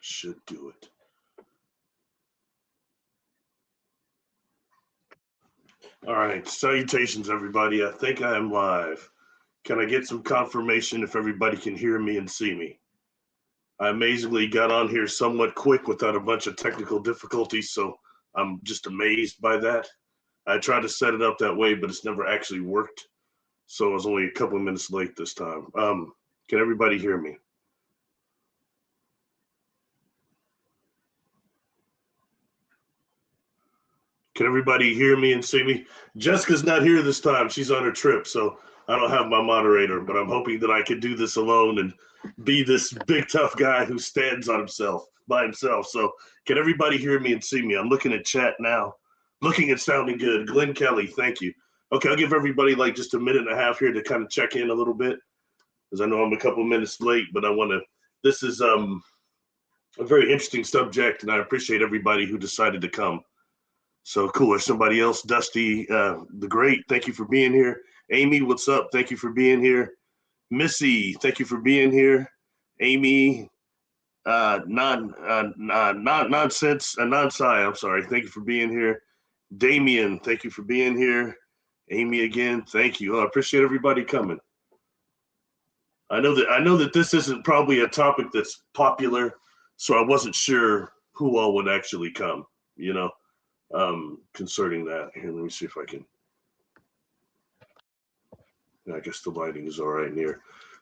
should do it. All right, salutations, everybody. I think I am live. Can I get some confirmation if everybody can hear me and see me? I amazingly got on here somewhat quick without a bunch of technical difficulties, so I'm just amazed by that. I tried to set it up that way, but it's never actually worked. So I was only a couple of minutes late this time. Can everybody hear me? Can everybody hear me and see me? Jessica's not here this time. She's on her trip, so I don't have my moderator, but I'm hoping that I can do this alone and be this big tough guy who stands on himself by himself. So can everybody hear me and see me? I'm looking at chat now. Looking and sounding good. Glenn Kelly, thank you. Okay, I'll give everybody like just a minute and a half here to kind of check in a little bit, because I know I'm a couple minutes late, but I want to, this is a very interesting subject, and I appreciate everybody who decided to come. So cool. There's somebody else, Dusty the Great. Thank you for being here. Amy, what's up? Thank you for being here. Missy, thank you for being here. Amy, nonsense, non-sci, I'm sorry. Thank you for being here. Damien, thank you for being here. Amy again, thank you. I appreciate everybody coming. I know that this isn't probably a topic that's popular, so I wasn't sure who all would actually come, you know. Concerning that. Here, let me see if I can. I guess the lighting is all right in here.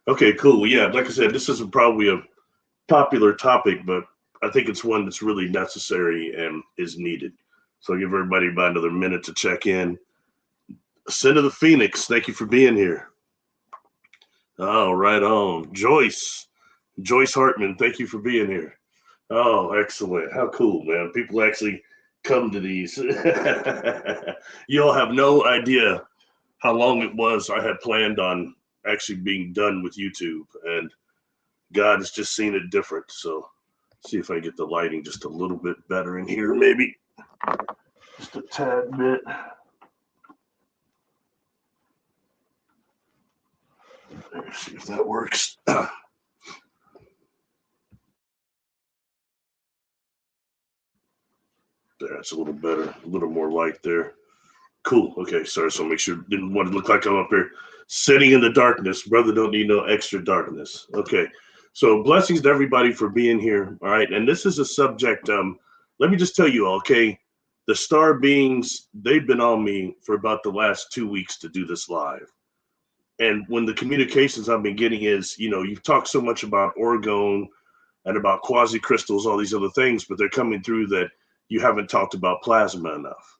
Okay, cool. Yeah, like I said, this isn't probably a popular topic, but I think it's one that's really necessary and is needed. So I'll give everybody about another minute to check in. Sin of the Phoenix, thank you for being here. Oh, right on. Joyce Hartman, thank you for being here. Oh, excellent. How cool, man. People actually come to these. You all have no idea how long it was I had planned on actually being done with YouTube, and God has just seen it different. So see if I get the lighting just a little bit better in here, maybe just a tad bit. Let's see if that works. That's a little better, a little more light there. Cool. Okay, sorry. So make sure, didn't want to look like I'm up here sitting in the darkness. Brother don't need no extra darkness. Okay. So blessings to everybody for being here. All right. And this is a subject. Let me just tell you all, okay, the star beings, they've been on me for about the last 2 weeks to do this live. And when the communications I've been getting is, you know, you've talked so much about orgone and about quasi crystals, all these other things, but they're coming through that you haven't talked about plasma enough.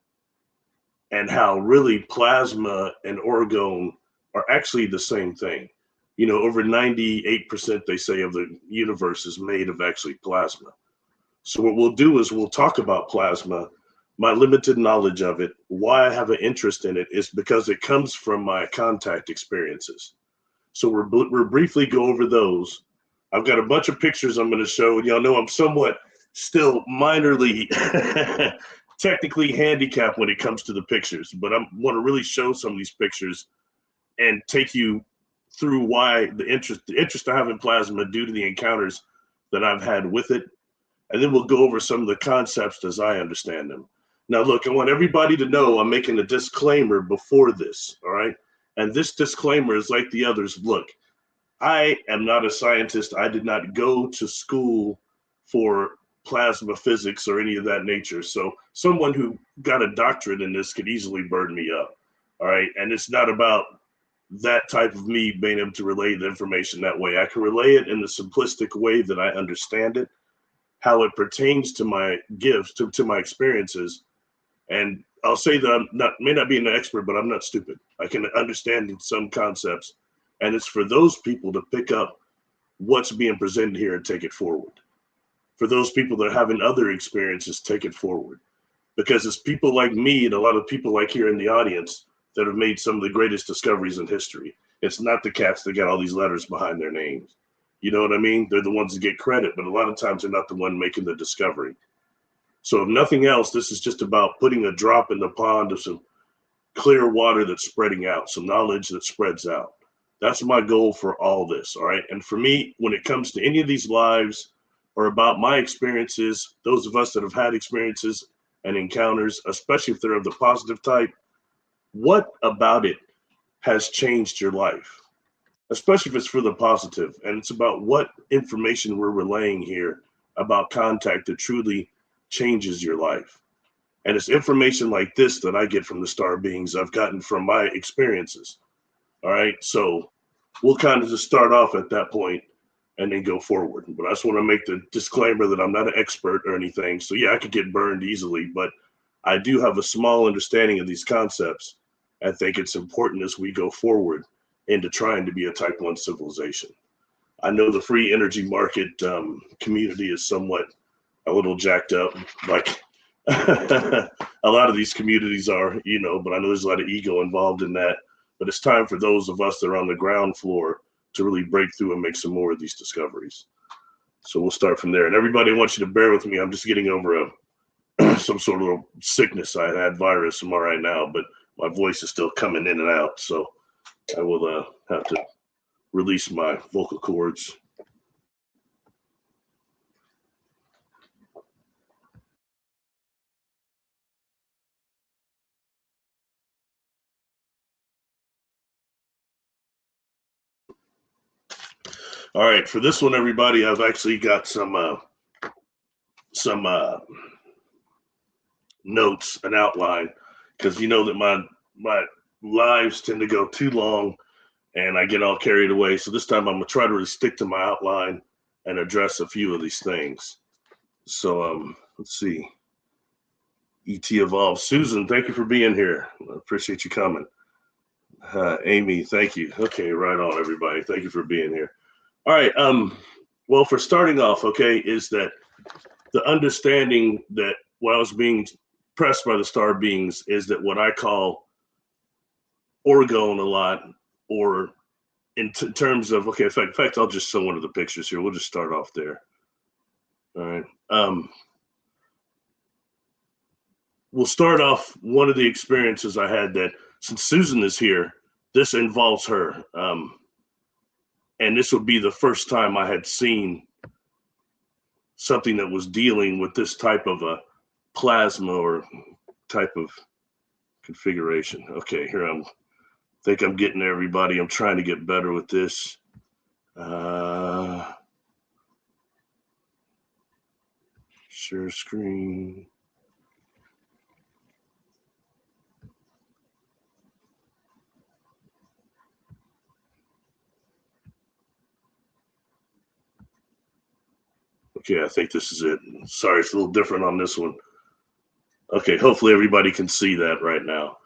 And how really plasma and orgone are actually the same thing. You know, over 98% they say of the universe is made of actually plasma. So what we'll do is we'll talk about plasma, my limited knowledge of it. Why I have an interest in it is because it comes from my contact experiences. So we'll briefly go over those. I've got a bunch of pictures I'm going to show. Y'all know I'm somewhat still minorly technically handicapped when it comes to the pictures, but I want to really show some of these pictures and take you through why the interest I have in plasma due to the encounters that I've had with it. And then we'll go over some of the concepts as I understand them. Now, look, I want everybody to know I'm making a disclaimer before this, all right? And this disclaimer is like the others. Look, I am not a scientist. I did not go to school for plasma physics or any of that nature. So someone who got a doctorate in this could easily burn me up. All right. And it's not about that type of me being able to relay the information that way. I can relay it in the simplistic way that I understand it, how it pertains to my gifts, to my experiences. And I'll say that may not be an expert, but I'm not stupid. I can understand some concepts. And it's for those people to pick up what's being presented here and take it forward. For those people that are having other experiences, take it forward. Because it's people like me and a lot of people like here in the audience that have made some of the greatest discoveries in history. It's not the cats that got all these letters behind their names. You know what I mean? They're the ones that get credit, but a lot of times they're not the one making the discovery. So if nothing else, this is just about putting a drop in the pond of some clear water that's spreading out, some knowledge that spreads out. That's my goal for all this, all right? And for me, when it comes to any of these lives, or about my experiences, those of us that have had experiences and encounters, especially if they're of the positive type, what about it has changed your life? Especially if it's for the positive. And it's about what information we're relaying here about contact that truly changes your life. And it's information like this that I get from the star beings I've gotten from my experiences. All right. So we'll kind of just start off at that point and then go forward. But I just want to make the disclaimer that I'm not an expert or anything. So yeah, I could get burned easily, but I do have a small understanding of these concepts. I think it's important as we go forward into trying to be a type 1 civilization. I know the free energy market community is somewhat a little jacked up, like a lot of these communities are, but I know there's a lot of ego involved in that. But it's time for those of us that are on the ground floor to really break through and make some more of these discoveries. So we'll start from there. And everybody, I want you to bear with me. I'm just getting over some sort of sickness. I had virus. I'm all right now, but my voice is still coming in and out. So I will have to release my vocal cords. All right, for this one, everybody, I've actually got some notes, an outline, because you know that my lives tend to go too long and I get all carried away. So this time I'm gonna try to really stick to my outline and address a few of these things. So let's see. ET Evolve. Susan, thank you for being here. I appreciate you coming. Amy, thank you. Okay, right on, everybody. Thank you for being here. All right. Well, for starting off, okay, is that the understanding that what I was being pressed by the star beings is that what I call orgone a lot, or in terms of, okay, in fact, I'll just show one of the pictures here. We'll just start off there. All right. We'll start off one of the experiences I had that since Susan is here, this involves her. And this would be the first time I had seen something that was dealing with this type of a plasma or type of configuration. Okay, here think I'm getting there, everybody. I'm trying to get better with this. Share screen. Okay, I think this is it. Sorry, it's a little different on this one. Okay, hopefully everybody can see that right now.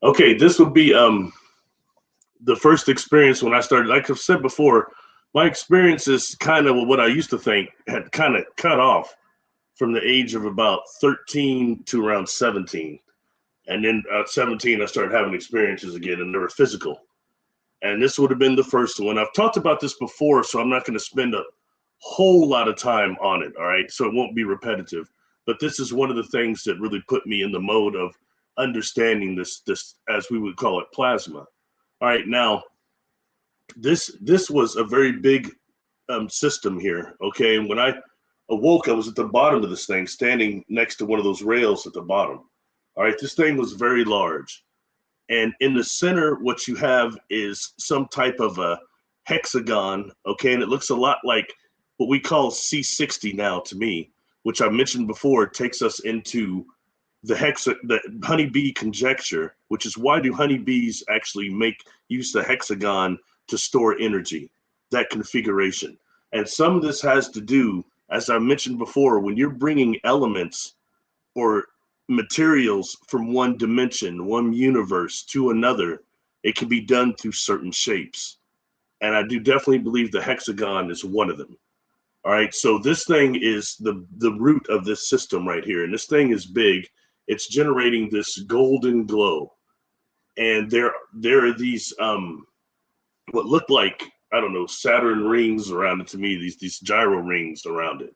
Okay, this would be the first experience when I started. Like I've said before, my experience is kind of what I used to think had kind of cut off from the age of about 13 to around 17. And then at 17, I started having experiences again, and they were physical. And this would have been the first one. I've talked about this before, so I'm not going to spend a whole lot of time on it, all right? So it won't be repetitive. But this is one of the things that really put me in the mode of understanding this, as we would call it, plasma. All right, now, this was a very big system here, okay? And when I awoke, I was at the bottom of this thing, standing next to one of those rails at the bottom. All right, this thing was very large. And in the center, what you have is some type of a hexagon, okay? And it looks a lot like what we call C60 now to me, which I mentioned before, takes us into the honeybee conjecture, which is why do honeybees actually use the hexagon to store energy, that configuration. And some of this has to do, as I mentioned before, when you're bringing elements or materials from one dimension, one universe to another, it can be done through certain shapes. And I do definitely believe the hexagon is one of them. All right, so this thing is the root of this system right here. And this thing is big. It's generating this golden glow. And there are these what look like, I don't know, Saturn rings around it to me, these gyro rings around it.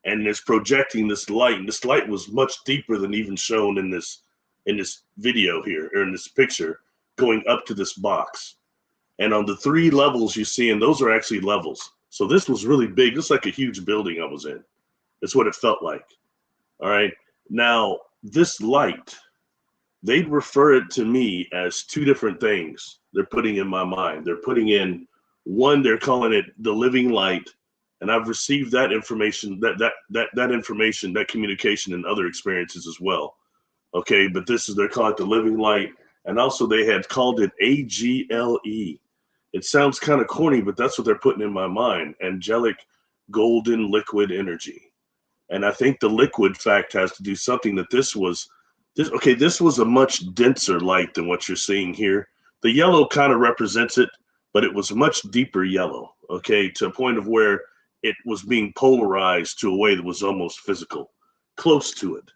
And it's projecting this light. And this light was much deeper than even shown in this video here, or in this picture, going up to this box. And on the 3 levels you see, and those are actually levels. So this was really big. It's like a huge building I was in. That's what it felt like. All right. Now, this light, they'd refer it to me as two different things they're putting in my mind. They're putting in one, they're calling it the living light. And I've received that information, that information, that communication and other experiences as well. Okay, but they're calling it the living light. And also they had called it AGLE. It sounds kind of corny, but that's what they're putting in my mind. Angelic golden liquid energy. And I think the liquid fact has to do something that this was a much denser light than what you're seeing here. The yellow kind of represents it, but it was much deeper yellow, okay, to a point of where it was being polarized to a way that was almost physical, close to it.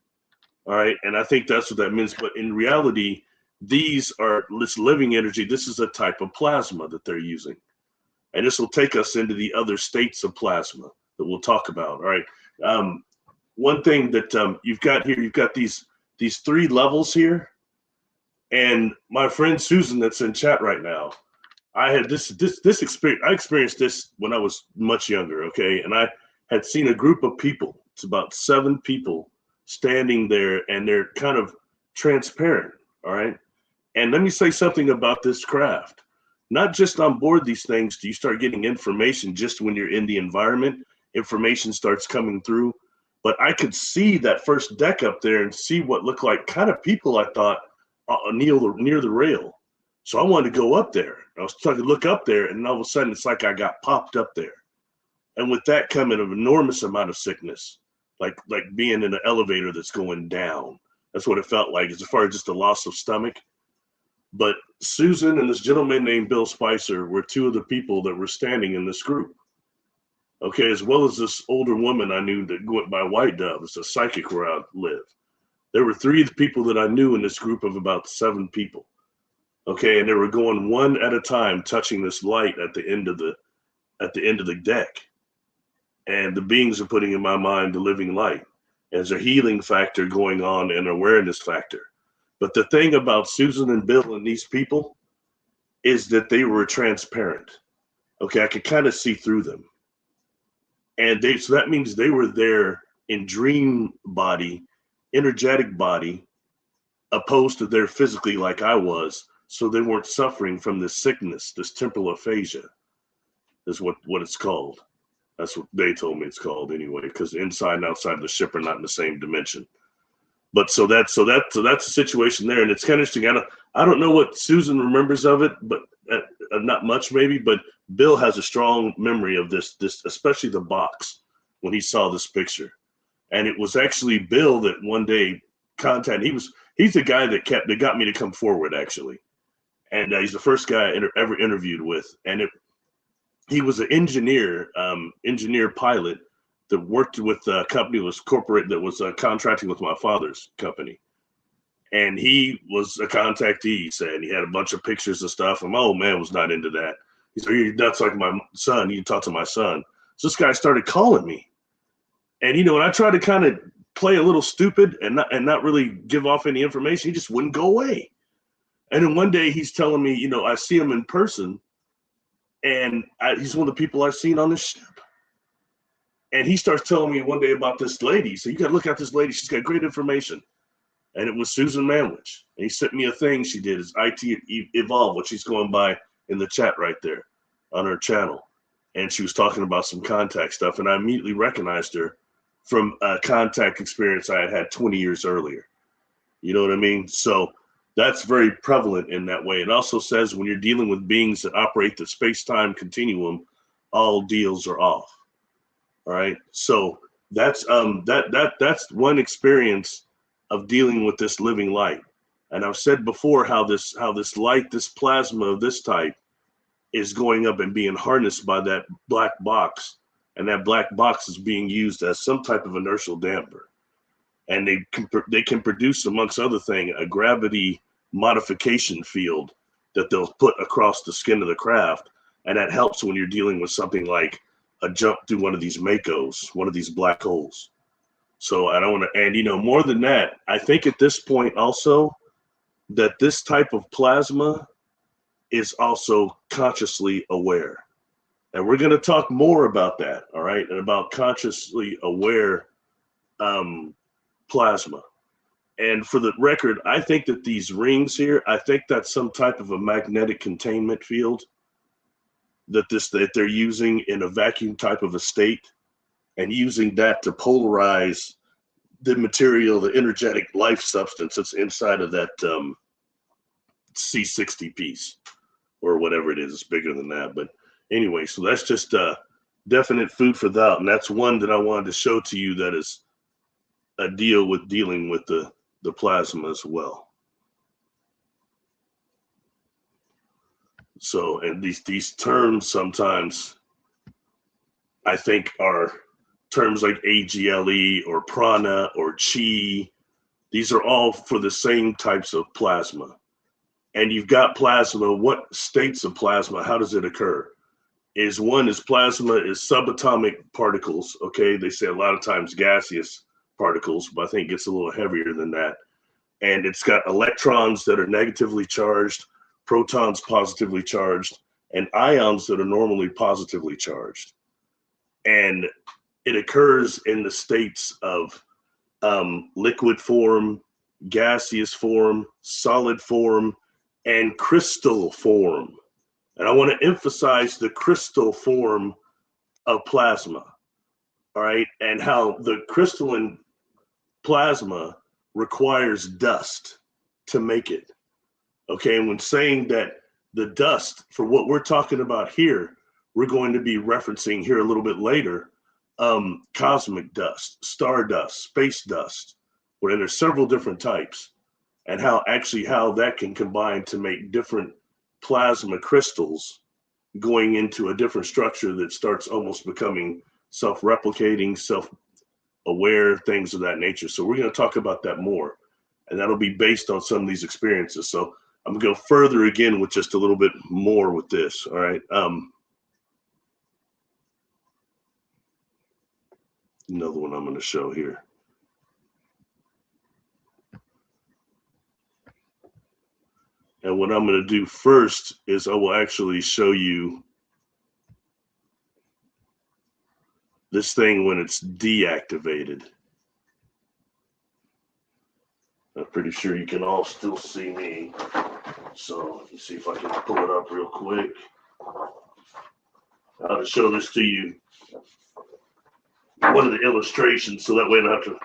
All right. And I think that's what that means. But in reality, this living energy. This is a type of plasma that they're using. And this will take us into the other states of plasma that we'll talk about. All right. One thing that you've got here, you've got these three levels here. And my friend Susan that's in chat right now, I had this experience. I experienced this when I was much younger, okay? And I had seen a group of people. It's about 7 people standing there, and they're kind of transparent, all right? And let me say something about this craft. Not just on board these things do you start getting information just when you're in the environment. Information starts coming through. But I could see that first deck up there and see what looked like kind of people I thought near the rail. So I wanted to go up there. I was trying to look up there, and all of a sudden it's like I got popped up there. And with that coming an enormous amount of sickness, like being in an elevator that's going down. That's what it felt like, as far as just the loss of stomach. But Susan and this gentleman named Bill Spicer were 2 of the people that were standing in this group. Okay, as well as this older woman I knew that went by White Dove. It's a psychic where I live. There were 3 of the people that I knew in this group of about 7 people. Okay, and they were going one at a time, touching this light at the end of the deck. And the beings are putting in my mind the living light. There's a healing factor going on, an awareness factor. But the thing about Susan and Bill and these people is that they were transparent. Okay, I could kind of see through them. And so that means they were there in dream body, energetic body, opposed to their physically like I was. So they weren't suffering from this sickness, this temporal aphasia is what it's called. That's what they told me it's called anyway, because inside and outside the ship are not in the same dimension. But so that's the situation there. And it's kind of interesting. I don't know what Susan remembers of it, but not much maybe, but Bill has a strong memory of this, especially the box when he saw this picture. And it was actually Bill that one day contacted. He's the guy that got me to come forward actually. And he's the first guy I ever interviewed with. And he was an engineer pilot that worked with a company that was corporate that was contracting with my father's company. And he was a contactee, he said. He had a bunch of pictures and stuff. And my old man was not into that. He said, "You're nuts like my son. You can talk to my son." So this guy started calling me. And, when I tried to kind of play a little stupid and not really give off any information, he just wouldn't go away. And then one day he's telling me, I see him in person. And he's one of the people I've seen on this ship. And he starts telling me one day about this lady. So you got to look at this lady. She's got great information. And it was Susan Manwich. And he sent me a thing she did. It's IT Evolve, what she's going by in the chat right there on her channel. And she was talking about some contact stuff. And I immediately recognized her from a contact experience I had 20 years earlier. You know what I mean? So that's very prevalent in that way. It also says when you're dealing with beings that operate the space-time continuum, all deals are off. All right. So that's one experience of dealing with this living light. And I've said before how this light, this plasma of this type is going up and being harnessed by that black box. And that black box is being used as some type of inertial damper. And they can produce, amongst other things, a gravity modification field that they'll put across the skin of the craft. And that helps when you're dealing with something like a jump through one of these Makos, one of these black holes. So I don't want to, and more than that, I think at this point also that this type of plasma is also consciously aware. And we're going to talk more about that, all right, and about consciously aware plasma. And for the record, I think that these rings here, I think that's some type of a magnetic containment field that they're using in a vacuum type of a state, and using that to polarize the material, the energetic life substance that's inside of that C60 piece or whatever it is. It's bigger than that. But anyway, so that's just definite food for thought. And that's one that I wanted to show to you that is a deal with dealing with the plasma as well. So, and these terms sometimes I think are terms like AGLE or prana or chi. These are all for the same types of plasma. And you've got plasma. What states of plasma? How does it occur? One is plasma is subatomic particles. Okay, they say a lot of times gaseous particles, but I think it gets a little heavier than that. And it's got electrons that are negatively charged, protons positively charged, and ions that are normally positively charged. And it occurs in the states of liquid form, gaseous form, solid form, and crystal form. And I want to emphasize the crystal form of plasma, all right, and how the crystalline plasma requires dust to make it. Okay, and when saying that the dust for what we're talking about here, we're going to be referencing here a little bit later, cosmic dust, star dust, space dust, where there's several different types, and how that can combine to make different plasma crystals going into a different structure that starts almost becoming self-replicating, self-aware, things of that nature. So we're going to talk about that more, and that'll be based on some of these experiences. So I'm going to go further again with just a little bit more with this. All right. Another one I'm going to show here. And what I'm going to do first is I will actually show you this thing when it's deactivated. I'm pretty sure you can all still see me. So let me see if I can pull it up real quick. I'll just show this to you. One of the illustrations, so that way I don't have to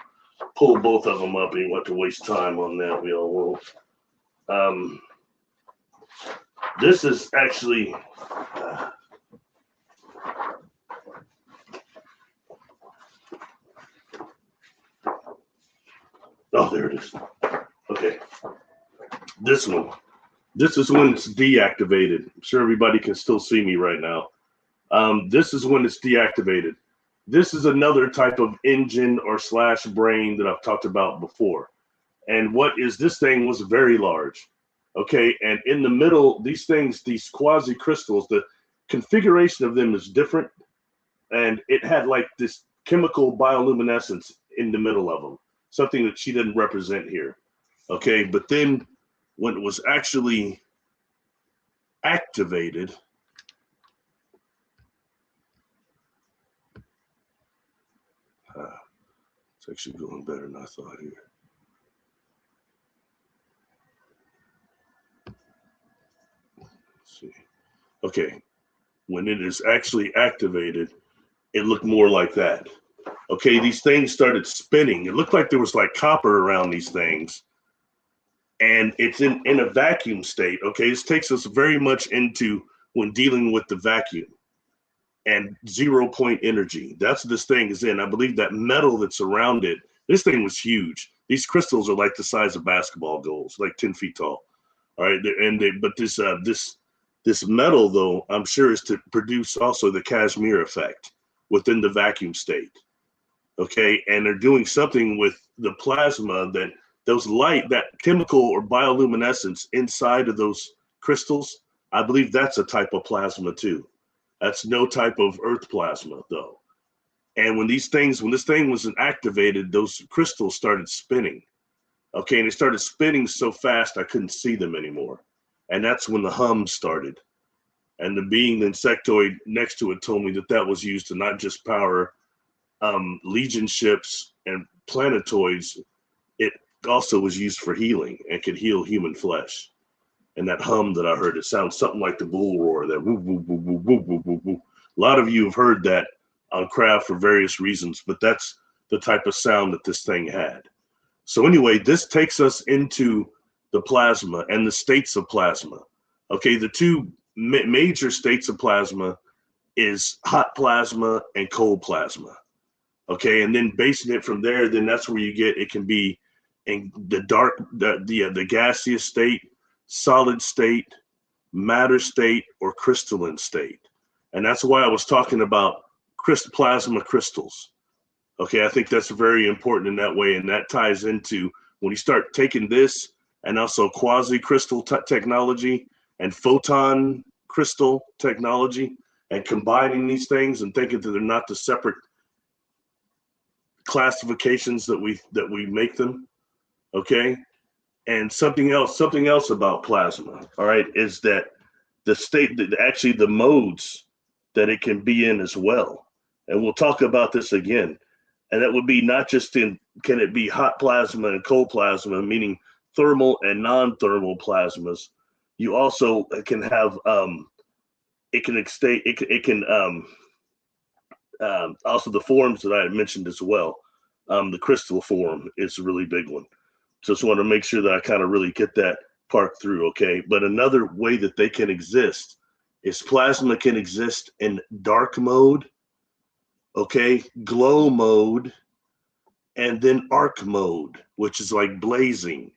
pull both of them up and you won't have to waste time on that. We all won't. This is actually oh, there it is. Okay. This one. This is when it's deactivated. I'm sure everybody can still see me right now. This is when it's deactivated. This is another type of engine or slash brain that I've talked about before. And what is this thing was very large. Okay, and in the middle, these things, these quasi crystals, the configuration of them is different. And it had like this chemical bioluminescence in the middle of them, something that she didn't represent here. Okay, but then when it was actually activated, it's actually going better than I thought here. Let's see. Okay, when it is actually activated, it looked more like that. Okay, these things started spinning. It looked like there was like copper around these things. And it's in a vacuum state. Okay, this takes us very much into when dealing with the vacuum and 0 point energy. That's what this thing is in. I believe that metal that's around it, this thing was huge. These crystals are like the size of basketball goals, like 10 feet tall. All right, but this metal though, I'm sure is to produce also the Casimir effect within the vacuum state. Okay, and they're doing something with the plasma that those light, that chemical or bioluminescence inside of those crystals, I believe that's a type of plasma too. That's no type of earth plasma though. And when this thing was activated, those crystals started spinning. Okay, and they started spinning so fast I couldn't see them anymore. And that's when the hum started. And the being, the insectoid next to it, told me that that was used to not just power legion ships and planetoids, it also was used for healing and could heal human flesh. And that hum that I heard, it sounds something like the bull roar, that woo, woo, woo, woo, woo, woo, woo, woo. A lot of you have heard that on craft for various reasons, but that's the type of sound that this thing had. So anyway, this takes us into the plasma and the states of plasma. Okay, the two major states of plasma is hot plasma and cold plasma. Okay, and then basing it from there, then that's where you get, it can be in the dark, the gaseous state, solid state, matter state, or crystalline state. And that's why I was talking about plasma crystals. Okay, I think that's very important in that way, and that ties into when you start taking this and also quasi-crystal technology and photon crystal technology and combining these things and thinking that they're not the separate classifications that we make them. Okay, and something else about plasma, all right, is that the state, that actually the modes that it can be in as well. And we'll talk about this again. And that would be not just in, can it be hot plasma and cold plasma, meaning thermal and non-thermal plasmas. You also can have, it can also the forms that I had mentioned as well. The crystal form is a really big one. Just want to make sure that I kind of really get that part through, okay? But another way that they can exist is plasma can exist in dark mode, okay, glow mode, and then arc mode, which is like blazing.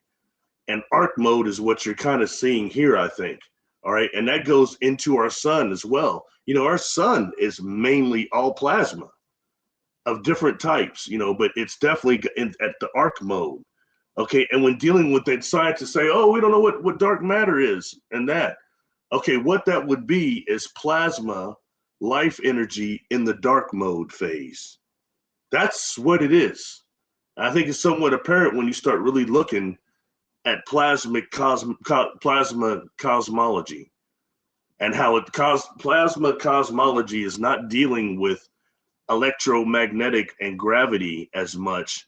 And arc mode is what you're kind of seeing here, I think. All right, and that goes into our sun as well. You know, our sun is mainly all plasma of different types, you know, but it's definitely at the arc mode. Okay, and when dealing with that, scientists say, oh, we don't know what dark matter is and that. Okay, what that would be is plasma, life energy in the dark mode phase. That's what it is. I think it's somewhat apparent when you start really looking at plasma cosmology and how plasma cosmology is not dealing with electromagnetic and gravity as much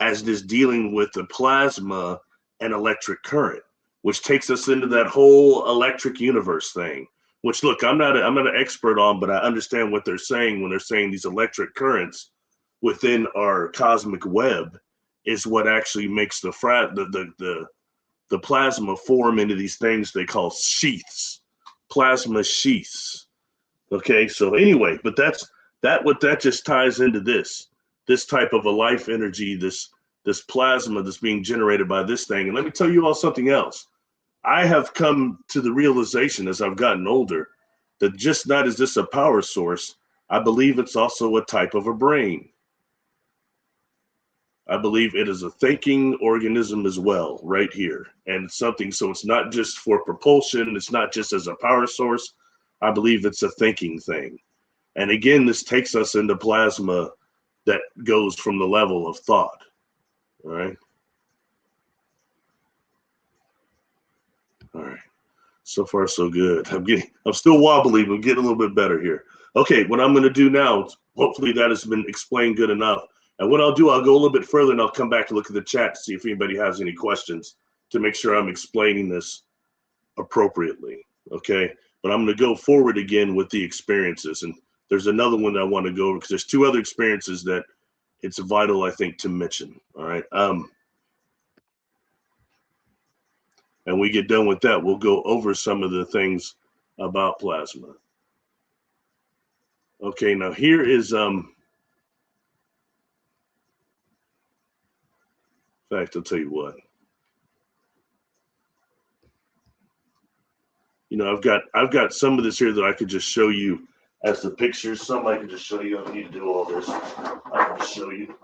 as it is dealing with the plasma and electric current, which takes us into that whole electric universe thing, which, look, I'm not an expert on, but I understand what they're saying when they're saying these electric currents within our cosmic web is what actually makes the plasma form into these things they call sheaths, plasma sheaths. Okay, so anyway, but what that just ties into this type of a life energy, this plasma that's being generated by this thing. And let me tell you all something else. I have come to the realization as I've gotten older that just not is this a power source, I believe it's also a type of a brain. I believe it is a thinking organism as well, right here. And something, so it's not just for propulsion, it's not just as a power source. I believe it's a thinking thing. And again, this takes us into plasma that goes from the level of thought. All right. All right. So far, so good. I'm still wobbly, but getting a little bit better here. Okay, what I'm going to do now, hopefully that has been explained good enough. And what I'll do, I'll go a little bit further and I'll come back to look at the chat to see if anybody has any questions to make sure I'm explaining this appropriately. Okay, but I'm going to go forward again with the experiences. And there's another one that I want to go over because there's two other experiences that it's vital, I think, to mention. All right. And we get done with that, we'll go over some of the things about plasma. Okay, now here is, in fact, I'll tell you what. You know, I've got some of this here that I could just show you as the pictures. Some I can just show you. I don't need to do all this. I can just show you.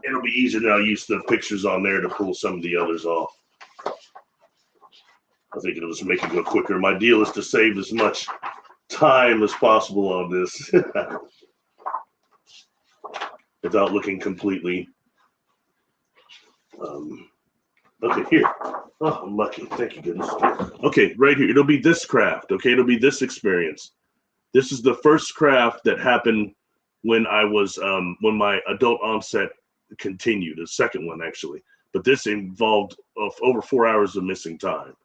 It'll be easier now. Use the pictures on there to pull some of the others off. I think it'll just make it go quicker. My deal is to save as much time as possible on this without looking completely Okay, here. Oh, I'm lucky. Thank you, goodness. Okay, right here. It'll be this craft. Okay, it'll be this experience. This is the first craft that happened when I was when my adult onset continued. The second one actually, but this involved over 4 hours of missing time.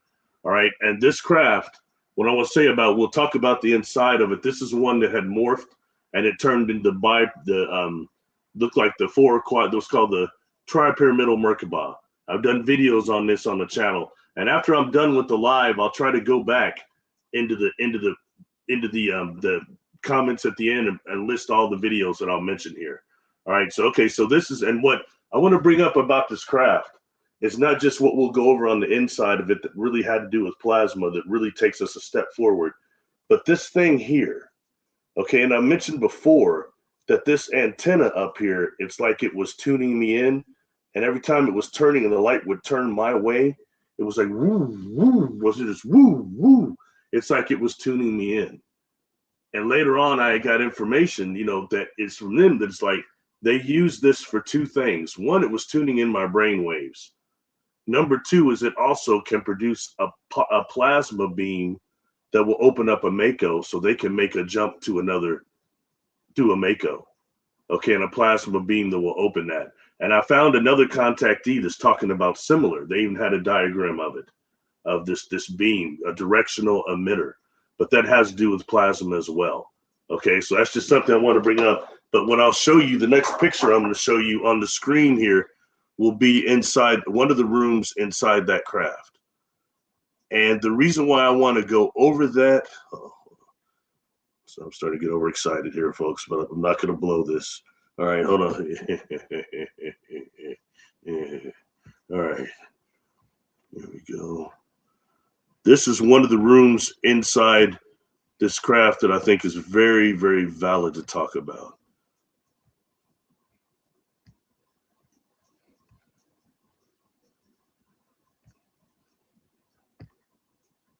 All right, and this craft, what I want to say about, we'll talk about the inside of it. This is one that had morphed and it turned into looked like the four quad. It was called the tripyramidal Merkaba. I've done videos on this on the channel, and after I'm done with the live, I'll try to go back into the comments at the end and list all the videos that I'll mention here. All right, so okay, so this is, and what I want to bring up about this craft is not just what we'll go over on the inside of it that really had to do with plasma that really takes us a step forward, but this thing here, okay, and I mentioned before that this antenna up here, it's like it was tuning me in, and every time it was turning and the light would turn my way, it was like woo, woo, was it just woo, woo? It's like it was tuning me in. And later on, I got information, that is from them that's like, they use this for two things. One, it was tuning in my brain waves. Number two is it also can produce a plasma beam that will open up a Mako so they can make a jump to a Mako. Okay, and a plasma beam that will open that. And I found another contactee that's talking about similar. They even had a diagram of it, of this beam, a directional emitter. But that has to do with plasma as well. Okay, so that's just something I want to bring up. But what I'll show you, the next picture I'm going to show you on the screen here will be inside one of the rooms inside that craft. And the reason why I want to go over that, so I'm starting to get overexcited here, folks, but I'm not going to blow this. All right, hold on. All right, here we go. This is one of the rooms inside this craft that I think is very, very valid to talk about.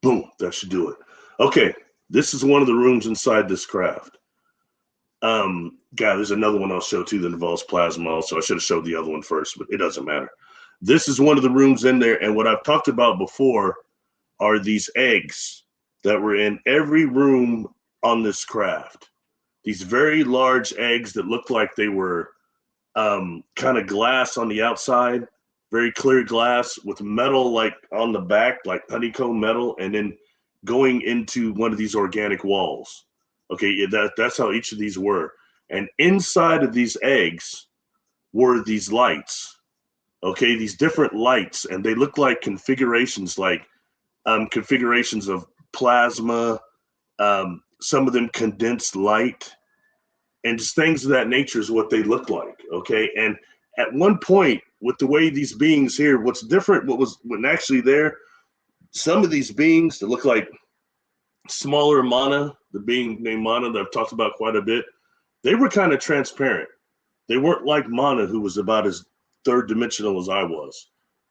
Boom, that should do it. Okay, this is one of the rooms inside this craft. There's another one I'll show too that involves plasma also. I should have showed the other one first, but it doesn't matter. This is one of the rooms in there, and what I've talked about before are these eggs that were in every room on this craft. These very large eggs that looked like they were kind of glass on the outside, very clear glass with metal like on the back, like honeycomb metal, and then going into one of these organic walls. Okay, that's how each of these were. And inside of these eggs were these lights. Okay, these different lights, and they look like configurations of plasma, some of them condensed light, and just things of that nature is what they look like. Okay, and at one point with the way these beings here, what's different, what actually there, some of these beings that look like smaller mana, the being named Mana that I've talked about quite a bit, they were kind of transparent. They weren't like Mana, who was about as third dimensional as I was.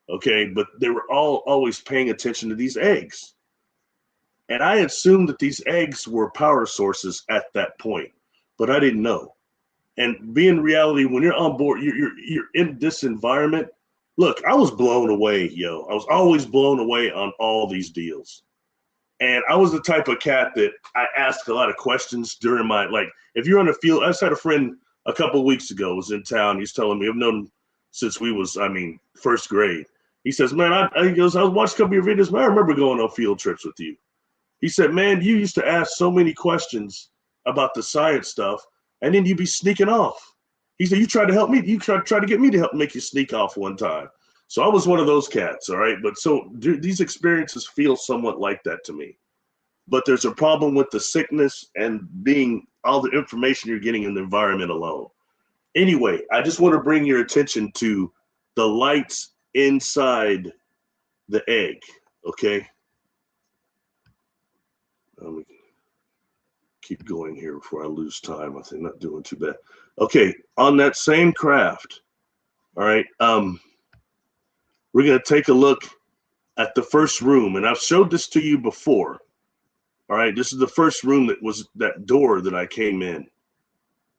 Okay, but they were all always paying attention to these eggs. And I assumed that these eggs were power sources at that point, but I didn't know. And being reality, when you're on board, you're in this environment. Look, I was blown away, yo. I was always blown away on all these deals. And I was the type of cat that I asked a lot of questions during my, like, if you're on the field, I just had a friend a couple of weeks ago was in town. He's telling me, I've known him since we was, first grade. He says, man, I was watching a couple of your videos, man, I remember going on field trips with you. He said, man, you used to ask so many questions about the science stuff, and then you'd be sneaking off. He said, you tried to help me. You tried to get me to help make you sneak off one time. So I was one of those cats, all right? But so these experiences feel somewhat like that to me. But there's a problem with the sickness and being all the information you're getting in the environment alone. Anyway, I just want to bring your attention to the lights inside the egg, okay? Let me keep going here before I lose time. I think I'm not doing too bad. Okay, on that same craft, all right, we're going to take a look at the first room, and I've showed this to you before. All right, this is the first room that was that door that I came in.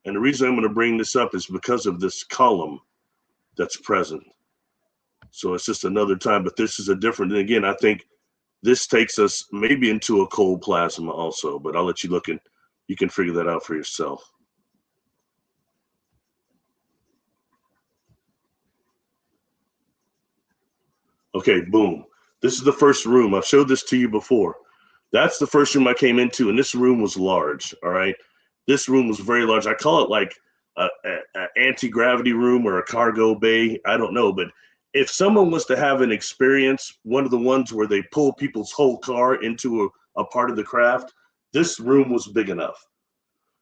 And the reason I'm going to bring this up is because of this column that's present. So it's just another time, but this is a different, and again, I think this takes us maybe into a cold plasma also, but I'll let you look and you can figure that out for yourself. Okay, boom. This is the first room. I've showed this to you before. That's the first room I came into, and this room was large, all right? This room was very large. I call it like a anti-gravity room or a cargo bay. I don't know, but if someone was to have an experience, one of the ones where they pull people's whole car into a part of the craft, this room was big enough.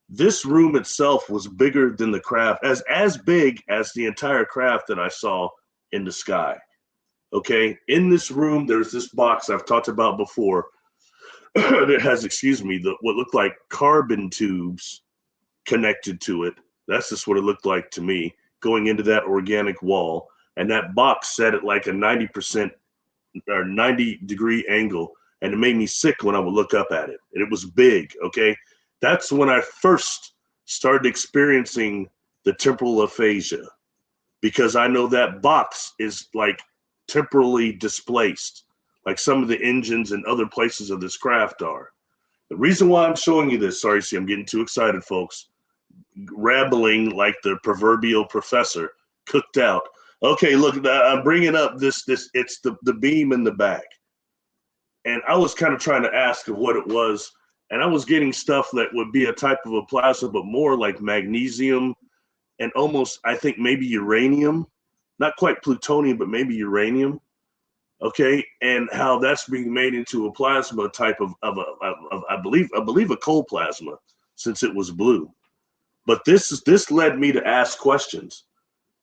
This room itself was bigger than the craft, as big as the entire craft that I saw in the sky. Okay, in this room, there's this box I've talked about before that has, excuse me, what looked like carbon tubes connected to it. That's just what it looked like to me, going into that organic wall. And that box set at like a 90% or 90-degree angle. And it made me sick when I would look up at it. And it was big, okay? That's when I first started experiencing the temporal aphasia, because I know that box is like temporally displaced, like some of the engines and other places of this craft are. The reason why I'm showing you this, sorry, see, I'm getting too excited, folks, rambling like the proverbial professor, cooked out. Okay, look, I'm bringing up this, it's the beam in the back. And I was kind of trying to ask of what it was, and I was getting stuff that would be a type of a plasma, but more like magnesium and almost, I think, maybe uranium, not quite plutonium, but maybe uranium. Okay, and how that's being made into a plasma type of I believe a cold plasma, since it was blue. But this led me to ask questions,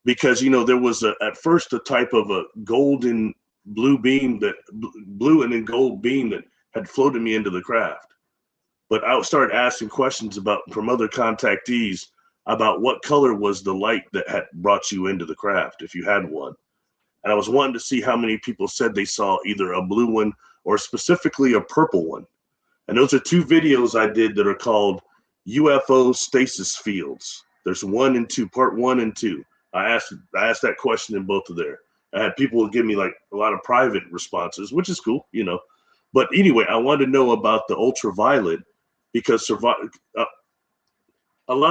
because there was at first a type of a golden blue beam, that blue and then gold beam, that had floated me into the craft. But I started asking questions from other contactees about what color was the light that had brought you into the craft, if you had one. And I was wanting to see how many people said they saw either a blue one or specifically a purple one. And those are two videos I did that are called UFO stasis fields. There's 1 and 2, part 1 and 2. I asked that question in both of there. I had people give me like a lot of private responses, which is cool, But anyway, I wanted to know about the ultraviolet, because a lot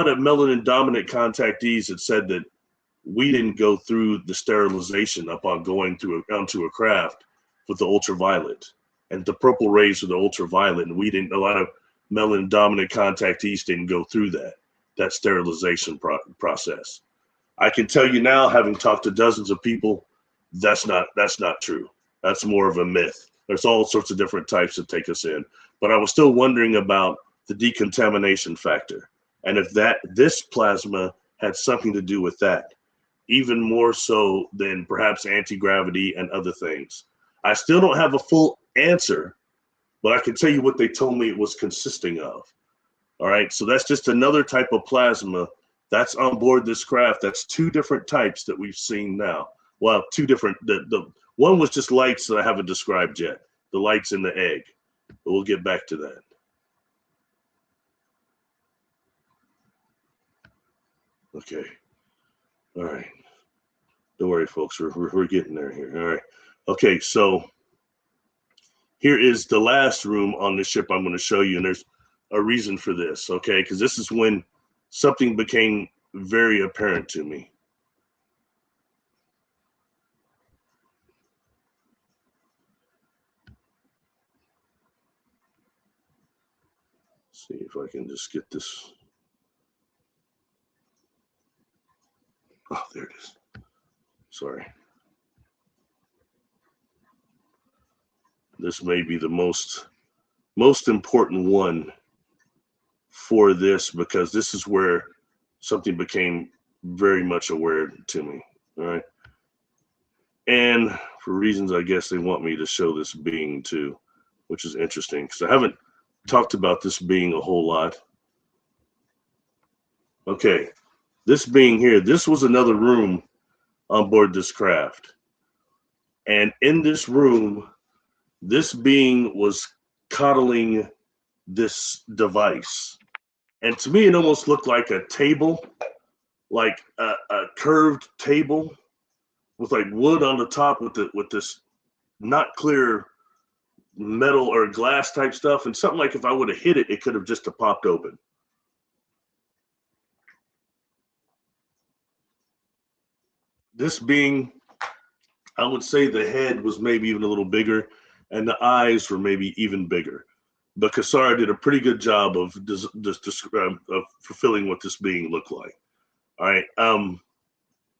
of melanin dominant contactees had said that we didn't go through the sterilization upon going onto a craft with the ultraviolet, and the purple rays are the ultraviolet, and a lot of melanin dominant contactees didn't go through that sterilization process. I can tell you now, having talked to dozens of people, that's not true. That's more of a myth. There's all sorts of different types that take us in, but I was still wondering about the decontamination factor, and if this plasma had something to do with that, even more so than perhaps anti-gravity and other things. I still don't have a full answer, but I can tell you what they told me it was consisting of. All right, so that's just another type of plasma that's on board this craft. That's 2 different types that we've seen now. Well, 2 different, the one was just lights that I haven't described yet, the lights in the egg, but we'll get back to that. Okay, all right. Don't worry, folks, we're getting there here. All right. Okay, so here is the last room on the ship I'm going to show you, and there's a reason for this, okay? Because this is when something became very apparent to me. Let's see if I can just get this. Oh, there it is. Sorry. This may be the most important one for this, because this is where something became very much aware to me. All right. And for reasons, I guess they want me to show this being too, which is interesting, because I haven't talked about this being a whole lot. Okay, this being here, this was another room on board this craft. And in this room, this being was coddling this device. And to me, it almost looked like a table, like a curved table with like wood on the top with this not clear metal or glass type stuff, and something like if I would have hit it, it could have just popped open. This being, I would say the head was maybe even a little bigger, and the eyes were maybe even bigger. But Kasara did a pretty good job of of fulfilling what this being looked like. All right.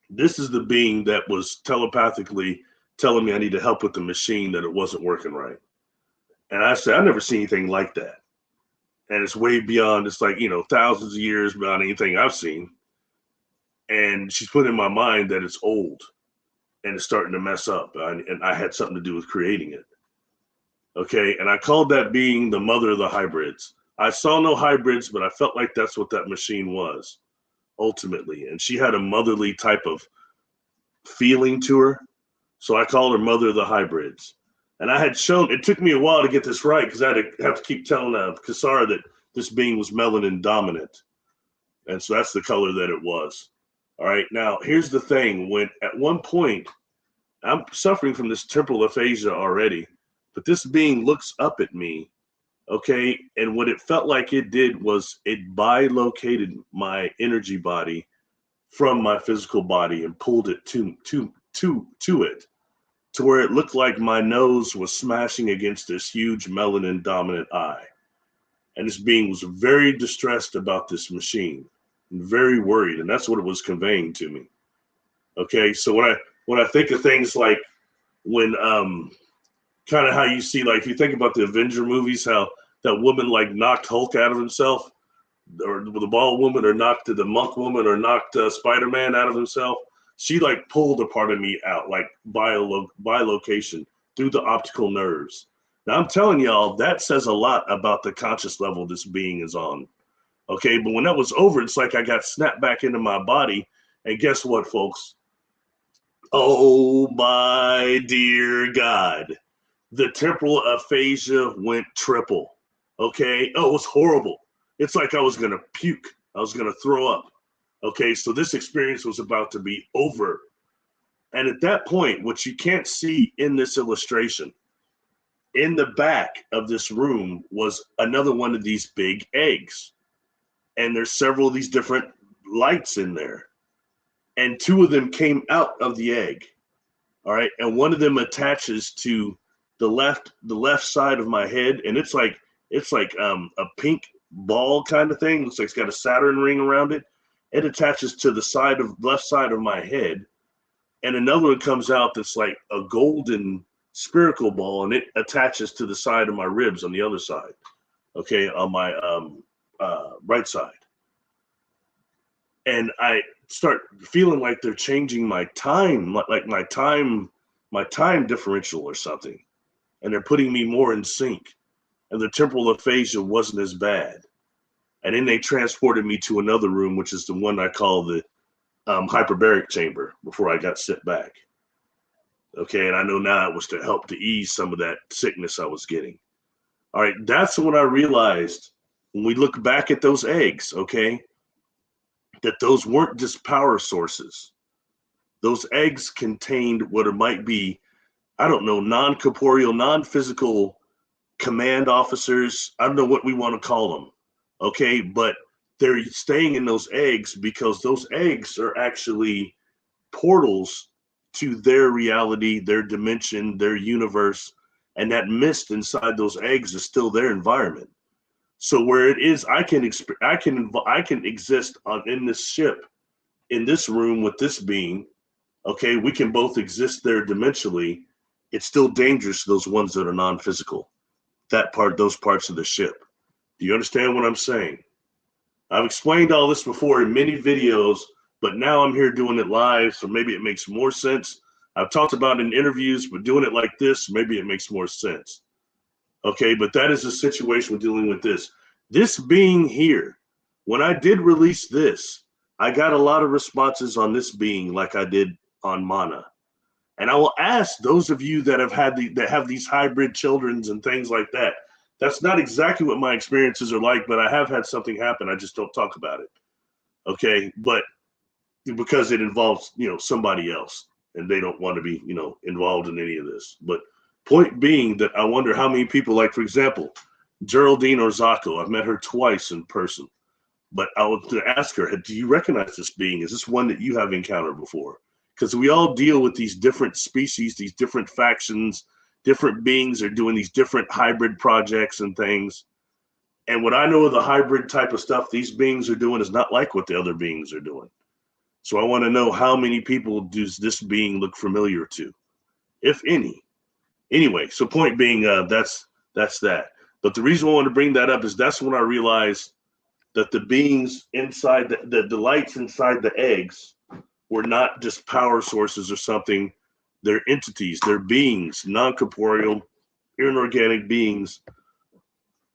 This is the being that was telepathically telling me I need to help with the machine, that it wasn't working right. And I said, I've never seen anything like that. And it's way beyond, it's like, thousands of years beyond anything I've seen. And she's put in my mind that it's old and it's starting to mess up. And I had something to do with creating it. Okay. And I called that being the mother of the hybrids. I saw no hybrids, but I felt like that's what that machine was ultimately. And she had a motherly type of feeling to her. So I called her mother of the hybrids. And I had shown, it took me a while to get this right because I had to have to keep telling Kasara that this being was melanin dominant. And so that's the color that it was. All right. Now, here's the thing. When at one point, I'm suffering from this temporal aphasia already, but this being looks up at me. Okay. And what it felt like it did was it bilocated my energy body from my physical body and pulled it to it, to where it looked like my nose was smashing against this huge melanin dominant eye. And this being was very distressed about this machine and very worried. And that's what it was conveying to me. Okay. So when I think of things like when, kind of how you see, like, if you think about the Avenger movies, how that woman like knocked Hulk out of himself, or the ball woman, or knocked the monk woman, or knocked Spider-Man out of himself. She like pulled a part of me out, like bilocation through the optical nerves. Now I'm telling y'all, that says a lot about the conscious level this being is on. Okay, but when that was over, it's like I got snapped back into my body. And guess what, folks? Oh my dear God. The temporal aphasia went triple. Okay. Oh, it was horrible. It's like I was going to puke. I was going to throw up. Okay. So this experience was about to be over. And at that point, what you can't see in this illustration, in the back of this room was another one of these big eggs. And there's several of these different lights in there. And two of them came out of the egg. All right. And one of them attaches to the left side of my head, and it's like a pink ball kind of thing. Looks like it's got a Saturn ring around it. It attaches to the left side of my head, and another one comes out that's like a golden spherical ball, and it attaches to the side of my ribs on the other side. Okay, on my right side, and I start feeling like they're changing my time, like my time differential or something. And they're putting me more in sync. And the temporal aphasia wasn't as bad. And then they transported me to another room, which is the one I call the hyperbaric chamber, before I got sent back. Okay, and I know now it was to help to ease some of that sickness I was getting. All right, that's when I realized, when we look back at those eggs, okay, that those weren't just power sources. Those eggs contained what it might be, I don't know, non-corporeal, non-physical command officers. I don't know what we want to call them. Okay. But they're staying in those eggs because those eggs are actually portals to their reality, their dimension, their universe. And that mist inside those eggs is still their environment. So where it is, I can exist in this ship, in this room with this being. Okay. We can both exist there dimensionally. It's still dangerous to those ones that are non-physical, those parts of the ship. Do you understand what I'm saying? I've explained all this before in many videos, but now I'm here doing it live, so maybe it makes more sense. I've talked about it in interviews, but doing it like this, maybe it makes more sense. Okay, but that is the situation we're dealing with this. This being here, when I did release this, I got a lot of responses on this being like I did on Mana. And I will ask those of you that have these hybrid childrens and things like that. That's not exactly what my experiences are like, but I have had something happen. I just don't talk about it. Okay, but because it involves somebody else. and they don't want to be, involved in any of this. But point being that I wonder how many people, like, for example, Geraldine Orzako, I've met her twice in person, but I was to ask her, do you recognize this being? Is this one that you have encountered before? Because we all deal with these different species, these different factions, different beings are doing these different hybrid projects and things. And what I know of the hybrid type of stuff these beings are doing is not like what the other beings are doing. So I want to know how many people does this being look familiar to, if any. Anyway, so point being, that's that. But the reason I want to bring that up is that's when I realized that the beings inside, the lights inside the eggs were not just power sources or something. They're entities, they're beings, non-corporeal, inorganic beings.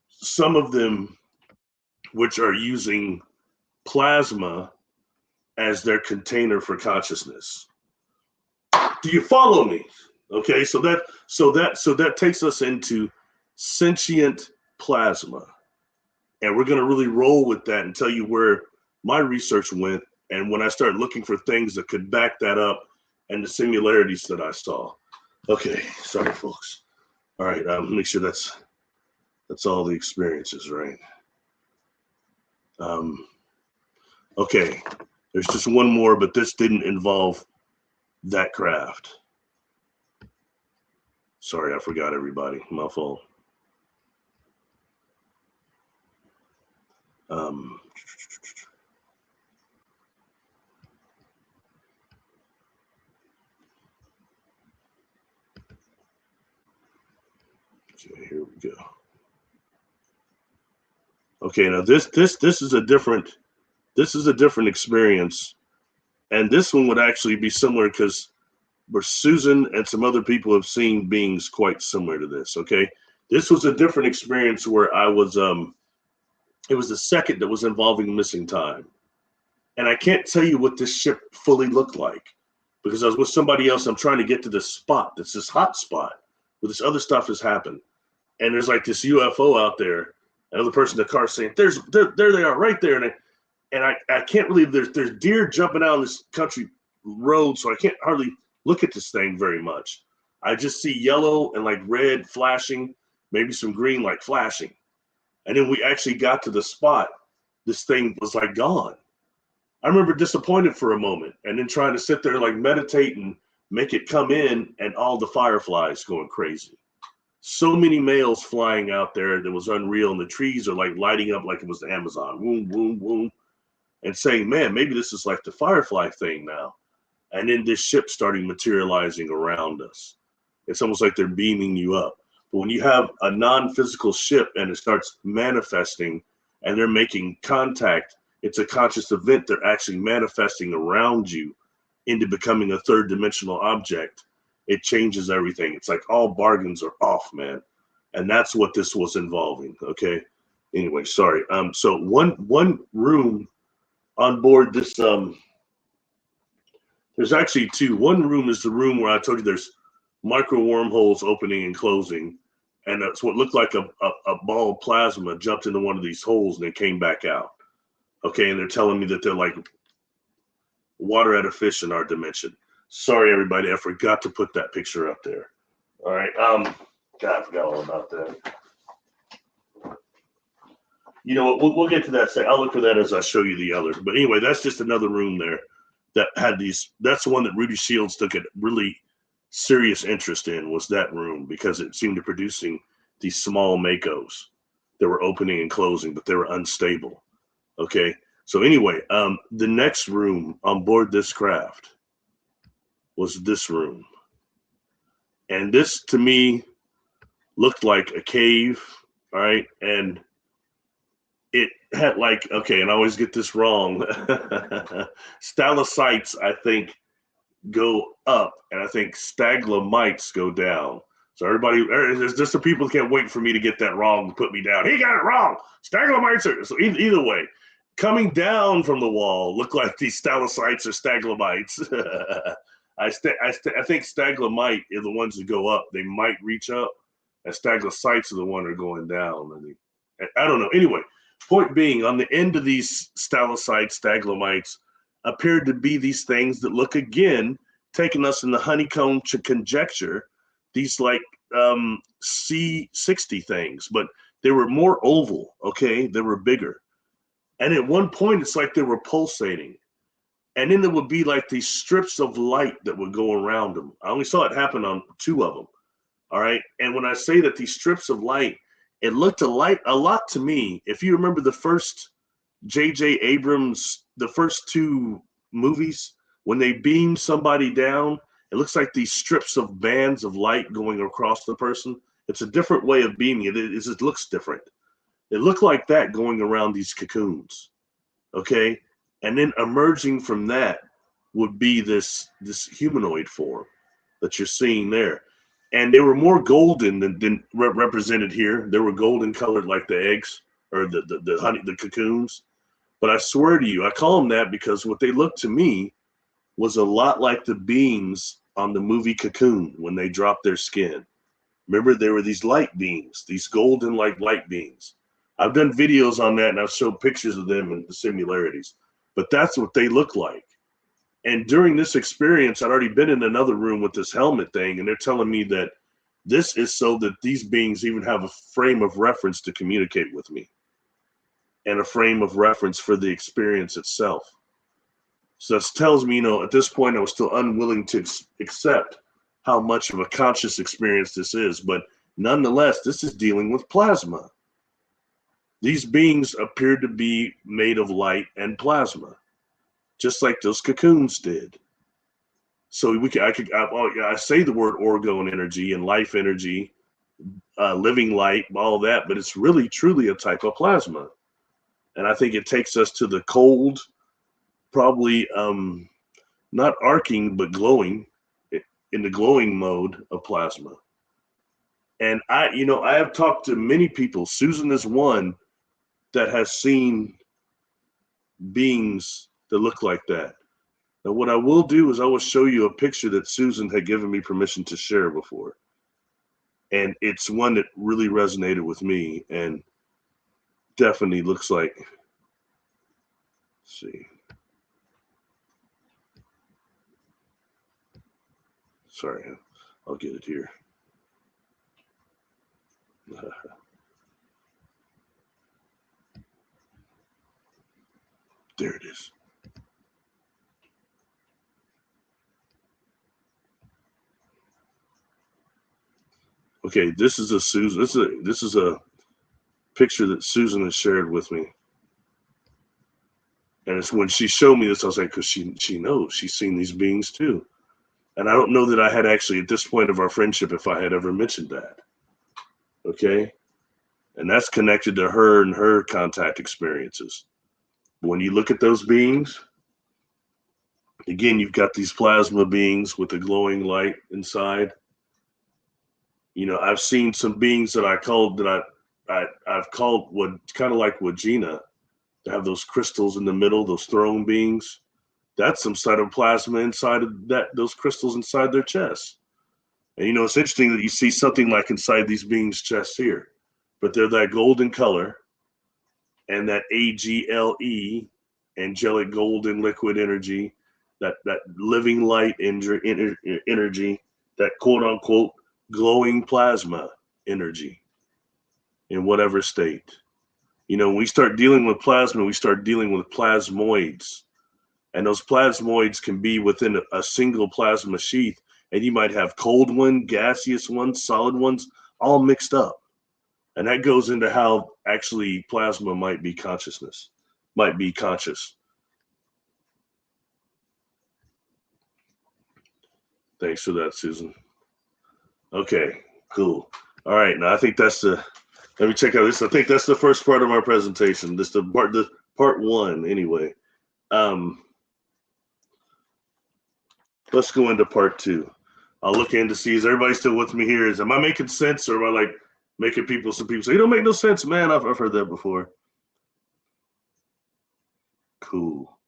Some of them which are using plasma as their container for consciousness. Do you follow me? Okay, so that takes us into sentient plasma. And we're going to really roll with that and tell you where my research went and when I started looking for things that could back that up and the similarities that I saw. Okay, sorry folks. All right, make sure that's all the experiences, right? Okay, there's just one more, but this didn't involve that craft. Sorry, I forgot everybody, my fault. Okay, here we go. Okay, now this is a different experience, and this one would actually be similar because Susan and some other people have seen beings quite similar to this. Okay, this was a different experience where I was it was the second that was involving missing time, and I can't tell you what this ship fully looked like because I was with somebody else. I'm trying to get to this spot that's this hot spot where this other stuff has happened, and there's like this UFO out there. Another person in the car saying, there they are right there. And I can't believe there's deer jumping out on this country road. So I can't hardly look at this thing very much. I just see yellow and like red flashing, maybe some green like flashing. And then we actually got to the spot. This thing was like gone. I remember disappointed for a moment and then trying to sit there and like meditate and make it come in and all the fireflies going crazy. So many males flying out there that was unreal, and the trees are like lighting up like it was the Amazon, boom, boom, boom, and saying, man, maybe this is like the firefly thing now. And then this ship starting materializing around us. It's almost like they're beaming you up. But when you have a non-physical ship and it starts manifesting and they're making contact, it's a conscious event. They're actually manifesting around you into becoming a third dimensional object. It changes everything. It's like all bargains are off, man. And that's what this was involving. Okay. Anyway, sorry. So one room on board this, there's actually two. One room is the room where I told you there's micro wormholes opening and closing. And that's what looked like a ball of plasma jumped into one of these holes and it came back out. Okay. And they're telling me that they're like water at a fish in our dimension. Sorry, everybody. I forgot to put that picture up there. All right. God, I forgot all about that. You know what? We'll get to that. I'll look for that as I show you the others. But anyway, that's just another room there that had these. That's the one that Rudy Shields took a really serious interest in, was that room, because it seemed to producing these small makos that were opening and closing, but they were unstable. Okay. So anyway, the next room on board this craft was this room. And this to me looked like a cave, all right? And it had like, okay, and I always get this wrong. Stalactites, I think, go up, and I think staglamites go down. So everybody, there's just some people can't wait for me to get that wrong and put me down. He got it wrong. Staglamites are, so either way, coming down from the wall look like these stalactites or staglamites. I think staglamite are the ones that go up. They might reach up, and stalactites are the one that are going down. I don't know. Anyway, point being, on the end of these stalactites, staglamites, appeared to be these things that look again taking us in the honeycomb conjecture, these like C60 things, but they were more oval, okay? They were bigger. And at one point, it's like they were pulsating. And then there would be like these strips of light that would go around them. I only saw it happen on 2 of them. All right. And when I say that these strips of light, it looked a lot to me. If you remember the first J.J. Abrams, the first 2 movies, when they beam somebody down, it looks like these strips of bands of light going across the person. It's a different way of beaming it. It looks different. It looked like that going around these cocoons. Okay. And then emerging from that would be this humanoid form that you're seeing there. And they were more golden than represented here. They were golden colored like the eggs or the honey, the cocoons. But I swear to you, I call them that because what they looked to me was a lot like the beams on the movie Cocoon when they dropped their skin. Remember, there were these light beams, these golden like light beams. I've done videos on that and I've showed pictures of them and the similarities. But that's what they look like. And during this experience, I'd already been in another room with this helmet thing, and they're telling me that this is so that these beings even have a frame of reference to communicate with me and a frame of reference for the experience itself. So this tells me, at this point, I was still unwilling to accept how much of a conscious experience this is. But nonetheless, this is dealing with plasma. These beings appear to be made of light and plasma, just like those cocoons did. So I say the word orgone energy and life energy, living light, all that, but it's really truly a type of plasma. And I think it takes us to the cold, probably not arcing, but glowing, in the glowing mode of plasma. And I have talked to many people. Susan is one that has seen beings that look like that. Now, what I will do is I will show you a picture that Susan had given me permission to share before. And it's one that really resonated with me and definitely looks like, let's see. Sorry, I'll get it here. There it is. Okay, this is a Susan. This is a picture that Susan has shared with me. And it's when she showed me this, I was like, because she knows she's seen these beings too. And I don't know that I had actually, at this point of our friendship, if I had ever mentioned that. Okay. And that's connected to her and her contact experiences. When you look at those beings, again, you've got these plasma beings with a glowing light inside. I've seen some beings that I've called what kind of like Wajina, to have those crystals in the middle, those throne beings. That's some cytoplasma inside of those crystals inside their chest. And it's interesting that you see something like inside these beings' chests here, but they're that golden color and that AGLE, angelic golden liquid energy, that living light energy, that quote unquote glowing plasma energy in whatever state. When we start dealing with plasma, we start dealing with plasmoids. And those plasmoids can be within a single plasma sheath. And you might have cold ones, gaseous ones, solid ones, all mixed up. And that goes into how actually plasma might be conscious. Thanks for that, Susan. Okay, cool. All right, now I think let me check out this. I think that's the first part of my presentation. This the part 1 anyway. Let's go into part 2. I'll look in to see, is everybody still with me here? Am I making sense, or am I like making some people say, you don't make no sense, man? I've heard that before. Cool.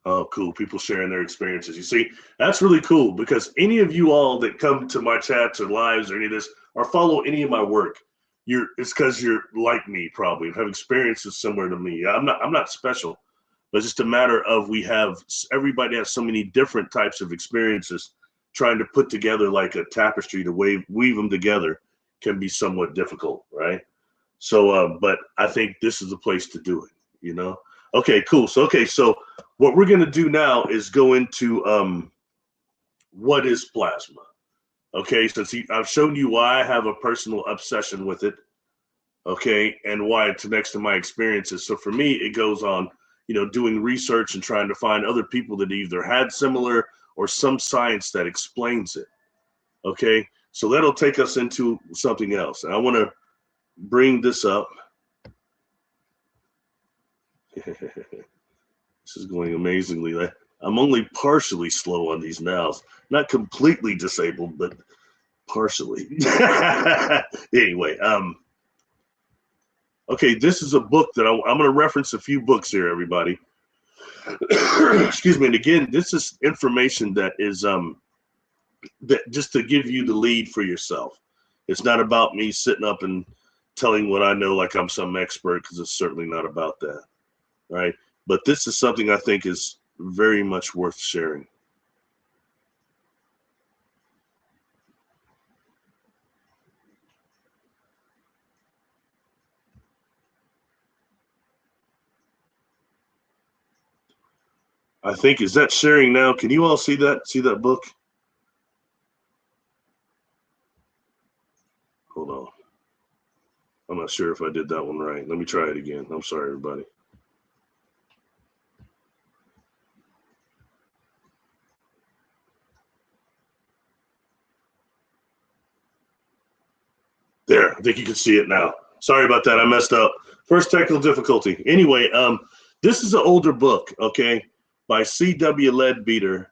Oh, cool. People sharing their experiences. You see, that's really cool, because any of you all that come to my chats or lives or any of this or follow any of my work, it's because you're like me, probably, have experiences similar to me. I'm not special, but it's just a matter of everybody has so many different types of experiences. Trying to put together like a tapestry to weave them together can be somewhat difficult, right? So, but I think this is the place to do it, Okay, cool. So what we're going to do now is go into what is plasma. Okay, since I've shown you why I have a personal obsession with it, okay, and why it connects to my experiences. So for me, it goes on, doing research and trying to find other people that either had similar or some science that explains it. Okay, so that'll take us into something else. And I want to bring this up. This is going amazingly. I'm only partially slow on these now. Not completely disabled, but partially. Anyway, okay, this is a book that I'm going to reference a few books here, everybody. Excuse me. And again, this is information that is that just to give you the lead for yourself. It's not about me sitting up and telling what I know like I'm some expert, because it's certainly not about that, right? But this is something I think is very much worth sharing. I think, is that sharing now? Can you all see that? See that book? Hold on. I'm not sure if I did that one right. Let me try it again. I'm sorry, everybody. There, I think you can see it now. Sorry about that. I messed up. First technical difficulty. Anyway, this is an older book, okay, by C.W. Leadbeater,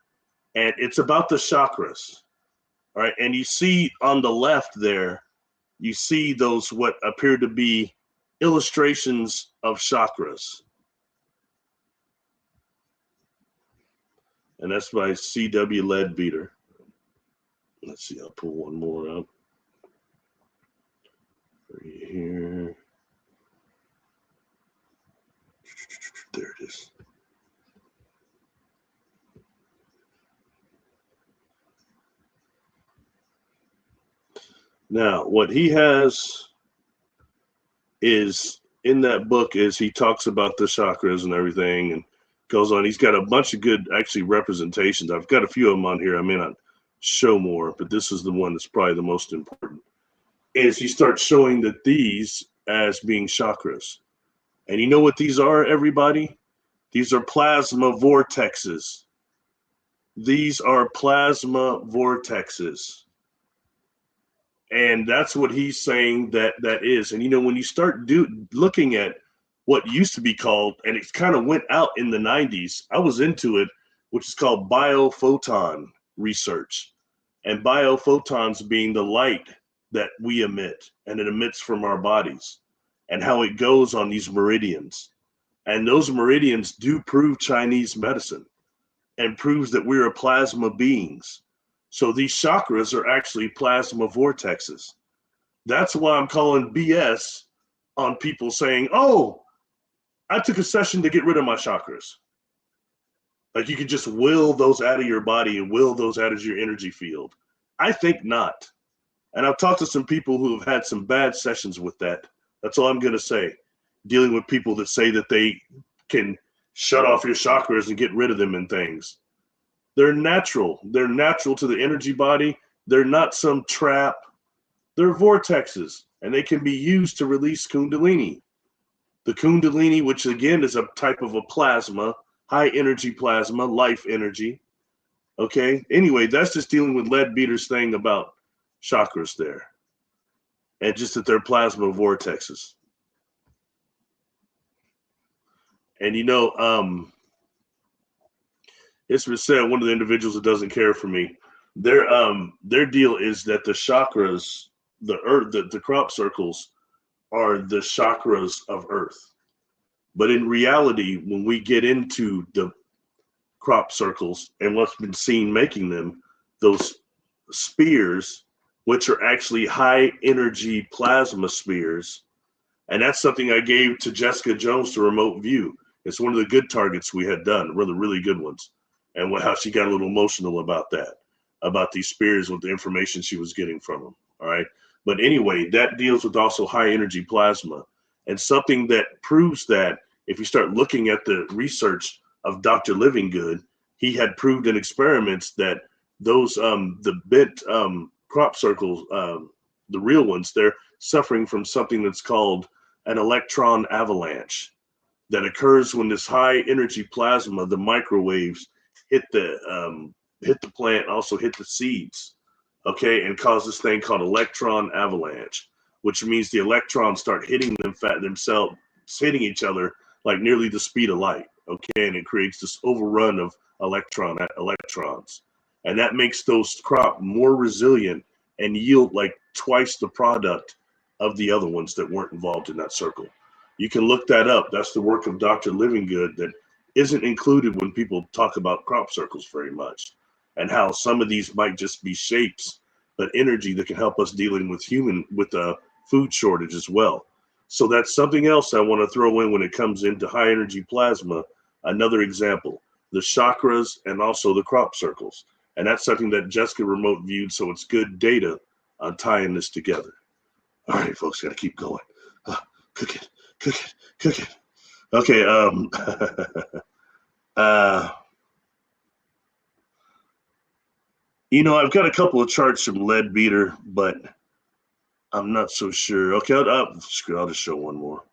and it's about the chakras. All right, and you see on the left there, you see those what appear to be illustrations of chakras. And that's by C.W. Leadbeater. Let's see, I'll pull one more up. Right here. There it is. Now, what he has is in that book is he talks about the chakras and everything and goes on. He's got a bunch of good actually representations. I've got a few of them on here. I may not show more, but this is the one that's probably the most important. Is he starts showing that these as being chakras. And you know what these are, everybody? These are plasma vortexes. These are plasma vortexes. And that's what he's saying that is. And when you start looking at what used to be called, and it kind of went out in the 90s, I was into it, which is called biophoton research. And biophotons being the light that we emit, and it emits from our bodies, and how it goes on these meridians. And those meridians do prove Chinese medicine and proves that we are plasma beings. So these chakras are actually plasma vortexes. That's why I'm calling BS on people saying, oh, I took a session to get rid of my chakras. Like you can just will those out of your body and will those out of your energy field. I think not. And I've talked to some people who have had some bad sessions with that. That's all I'm going to say. Dealing with people that say that they can shut off your chakras and get rid of them and things. They're natural. They're natural to the energy body. They're not some trap. They're vortexes, and they can be used to release Kundalini. The Kundalini, which again is a type of a plasma, high energy plasma, life energy. Okay. Anyway, that's just dealing with Leadbeater's thing about chakras there, and just that they're plasma vortexes. And it's been said, one of the individuals that doesn't care for me, their deal is that the chakras, the earth, the crop circles are the chakras of earth. But in reality, when we get into the crop circles and what's been seen making them, those spheres, which are actually high energy plasma spheres, and that's something I gave to Jessica Jones to remote view. It's one of the good targets we had done, one of the really good ones. And how she got a little emotional about that, about these spears with the information she was getting from them. All right. But anyway, that deals with also high energy plasma. And something that proves that, if you start looking at the research of Dr. Livingood, he had proved in experiments that those the bent crop circles, the real ones, they're suffering from something that's called an electron avalanche that occurs when this high energy plasma, the microwaves, hit the plant, also hit the seeds, okay, and cause this thing called electron avalanche, which means the electrons start hitting themselves, hitting each other like nearly the speed of light, okay, and it creates this overrun of electrons, and that makes those crop more resilient and yield like twice the product of the other ones that weren't involved in that circle. You can look that up. That's the work of Dr. Livingood that isn't included when people talk about crop circles very much, and how some of these might just be shapes, but energy that can help us dealing with food shortage as well. So that's something else I want to throw in when it comes into high energy plasma. Another example, the chakras and also the crop circles. And that's something that Jessica remote viewed. So it's good data on tying this together. All right, folks, got to keep going. Cook it. Okay. I've got a couple of charts from Leadbeater, but I'm not so sure. Okay, I'll just show one more.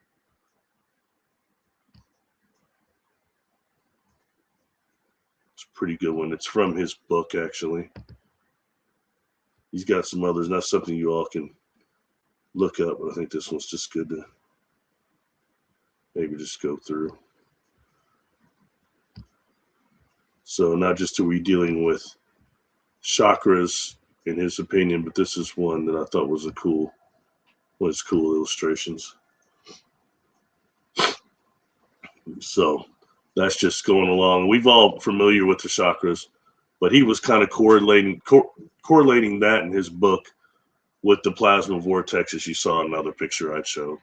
It's a pretty good one. It's from his book, actually. He's got some others, not something you all can look up, but I think this one's just good to maybe just go through. So not just are we dealing with chakras in his opinion, but this is one that I thought was cool illustrations. So that's just going along. We've all familiar with the chakras, but he was kind of correlating that in his book with the plasma vortex, as you saw in another picture I showed.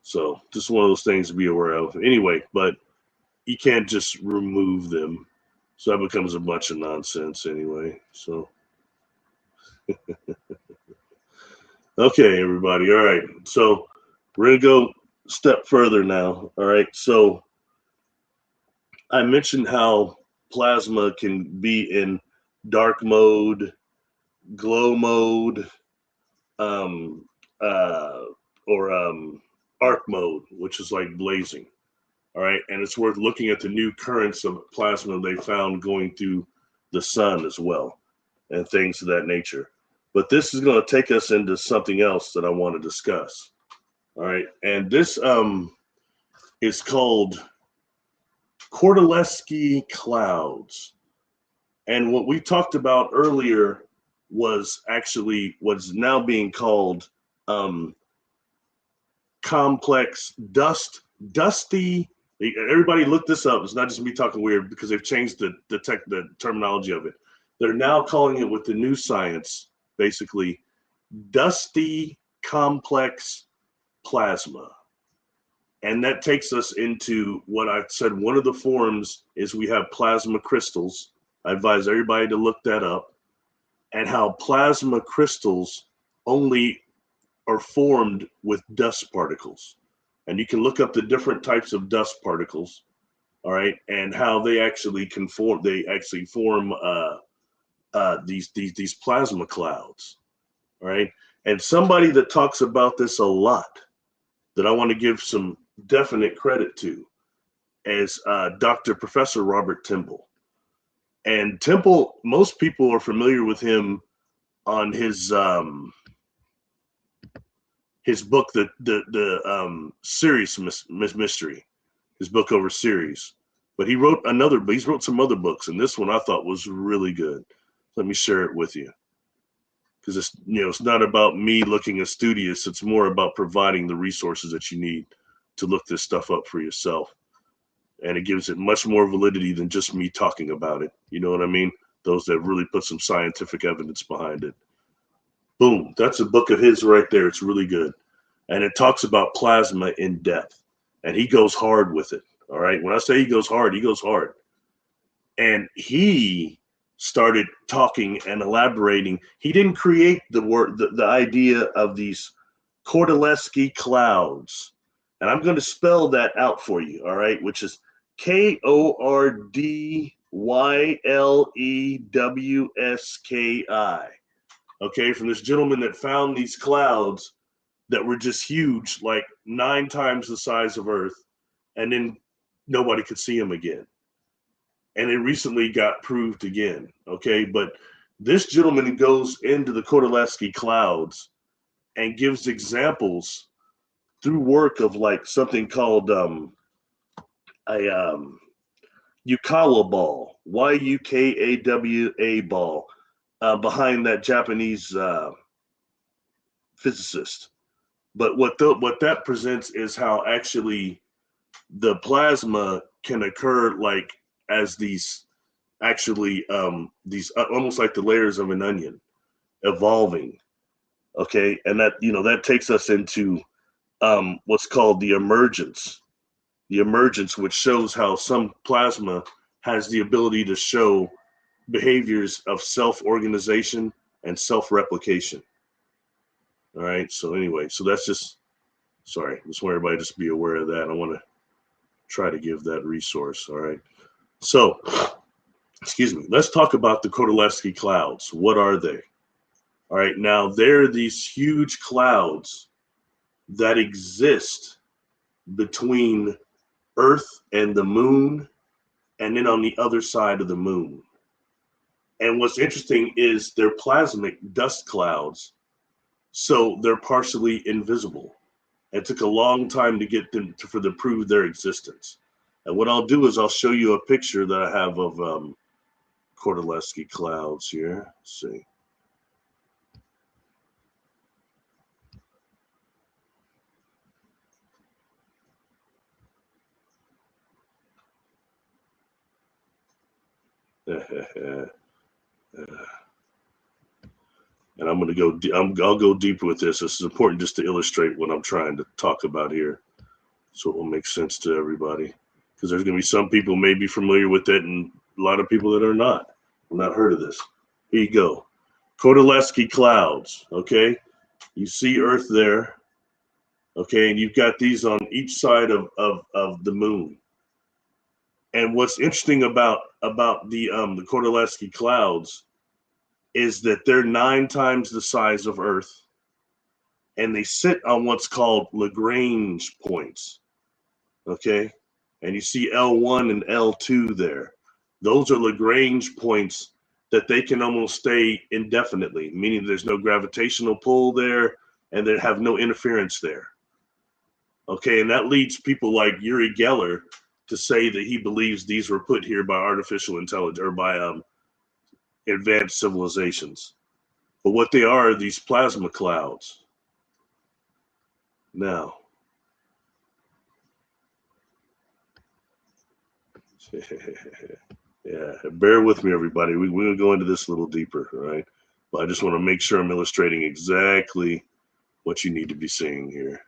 So just one of those things to be aware of. Anyway, but you can't just remove them. So that becomes a bunch of nonsense anyway. So, okay, everybody. All right. So we're going to go a step further now. All right. So I mentioned how plasma can be in dark mode, glow mode, or arc mode, which is like blazing. All right. And it's worth looking at the new currents of plasma they found going through the sun as well, and things of that nature. But this is going to take us into something else that I want to discuss. All right. And this is called Kordylewski clouds. And what we talked about earlier was actually what's now being called complex dusty. Everybody look this up. It's not just me talking weird, because they've changed the terminology of it. They're now calling it with the new science, basically, dusty complex plasma. And that takes us into what I said. One of the forms is we have plasma crystals. I advise everybody to look that up, and how plasma crystals only are formed with dust particles. And you can look up the different types of dust particles, all right, and how they actually can form. They actually form these plasma clouds, all right. And somebody that talks about this a lot, that I want to give some definite credit to, is Dr. Professor Robert Temple. And Temple, most people are familiar with him on his book, the Sirius mystery, his book over Sirius. But he's wrote some other books, and this one I thought was really good. Let me share it with you, because it's not about me looking studious. It's more about providing the resources that you need to look this stuff up for yourself. And it gives it much more validity than just me talking about it. You know what I mean? Those that really put some scientific evidence behind it. Boom. That's a book of his right there. It's really good. And it talks about plasma in depth. And he goes hard with it. All right. When I say he goes hard, he goes hard. And he started talking and elaborating. He didn't create the word, the idea of these Kordylewski clouds. And I'm going to spell that out for you, all right, which is Kordylewski. Okay, from this gentleman that found these clouds that were just huge, like 9 times the size of Earth, and then nobody could see them again. And it recently got proved again. Okay, but this gentleman goes into the Kordylewski clouds and gives examples through work of like something called a Yukawa ball, Yukawa ball, behind that Japanese physicist. But what that presents is how actually the plasma can occur like as these actually these almost like the layers of an onion evolving. Okay, and that that takes us into what's called the emergence, which shows how some plasma has the ability to show behaviors of self-organization and self-replication. All right, so anyway, so that's just want everybody to just be aware of that. I want to try to give that resource. All right, so excuse me, let's talk about the Kordylewski clouds. What are they? All right, now they're these huge clouds that exist between Earth and the moon, and then on the other side of the moon. And what's interesting is they're plasmic dust clouds, so they're partially invisible. It took a long time to get them for them to prove their existence. And what I'll do is I'll show you a picture that I have of Kordylewski clouds here. Let's see. And I'm going to go. I'll go deeper with this. This is important just to illustrate what I'm trying to talk about here, so it will make sense to everybody. Because there's going to be some people may be familiar with it, and a lot of people that are not. I've not heard of this. Here you go. Kordylewski clouds. Okay, you see Earth there. Okay, and you've got these on each side of the moon. And what's interesting about the Kordylewski clouds is that they're 9 times the size of Earth, and they sit on what's called Lagrange points. Okay, and you see L1 and L2 there. Those are Lagrange points that they can almost stay indefinitely, meaning there's no gravitational pull there, and they have no interference there. Okay, and that leads people like Uri Geller to say that he believes these were put here by artificial intelligence or by advanced civilizations. But what they are these plasma clouds. Now, yeah, bear with me, everybody. We're going to go into this a little deeper, all right? But I just want to make sure I'm illustrating exactly what you need to be seeing here.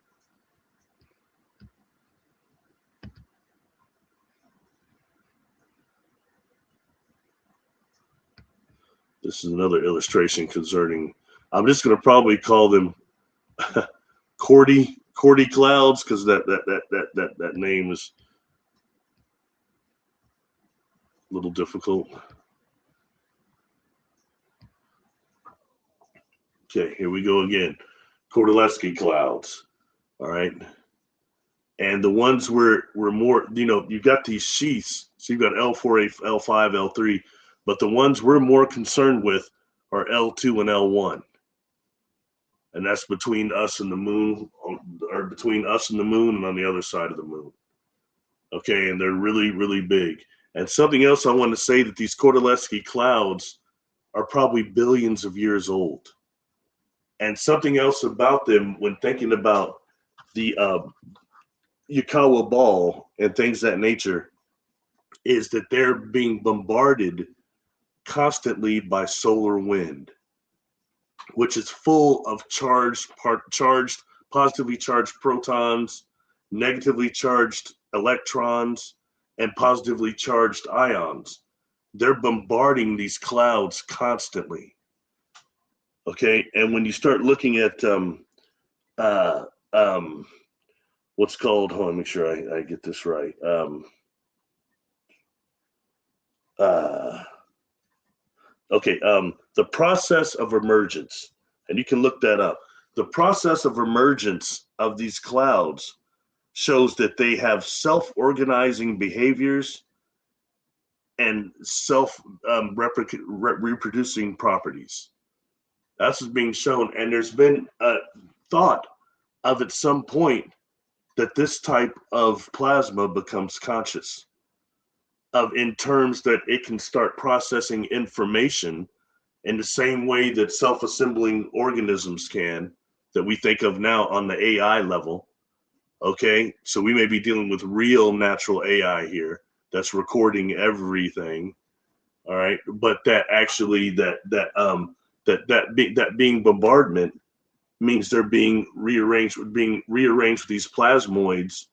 This is another illustration concerning, I'm just going to probably call them Cordy clouds, because that name is a little difficult. Okay, here we go again. Kordylewski clouds. All right. And the ones were more, you've got these sheaths. So you've got L4, L5, L3, but the ones we're more concerned with are L2 and L1. And that's between us and the moon, or between us and the moon and on the other side of the moon. Okay, and they're really, really big. And something else I want to say, that these Kordylewski clouds are probably billions of years old. And something else about them when thinking about the Yukawa ball and things of that nature is that they're being bombarded constantly by solar wind, which is full of positively charged protons, negatively charged electrons, and positively charged ions. They're bombarding these clouds constantly. Okay, and when you start looking at what's called, hold on, make sure I get this right. The process of emergence, and you can look that up. The process of emergence of these clouds shows that they have self-organizing behaviors and reproducing properties. That's what's being shown, and there's been a thought of at some point that this type of plasma becomes conscious, in terms that it can start processing information in the same way that self-assembling organisms can, that we think of now on the AI level. Okay, so we may be dealing with real natural AI here that's recording everything. All right, but that actually that being bombardment means they're being rearranged with these plasmoids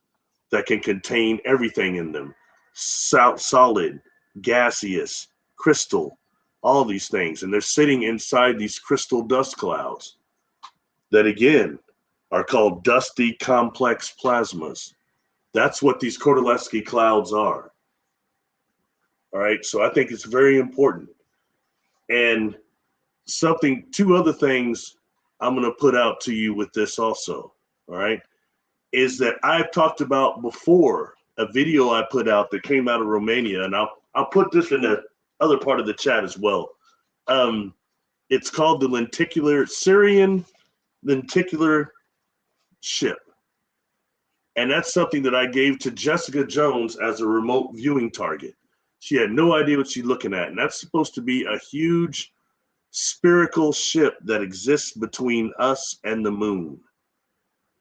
that can contain everything in them: solid, gaseous, crystal, all these things, and they're sitting inside these crystal dust clouds that again are called dusty complex plasmas. That's what these Kordylewski clouds are. All right, so I think it's very important. And two other things I'm going to put out to you with this also, all right, is that I've talked about before a video I put out that came out of Romania, and I'll put this in the other part of the chat as well. It's called the Syrian lenticular ship. And that's something that I gave to Jessica Jones as a remote viewing target. She had no idea what she's looking at. And that's supposed to be a huge spherical ship that exists between us and the moon.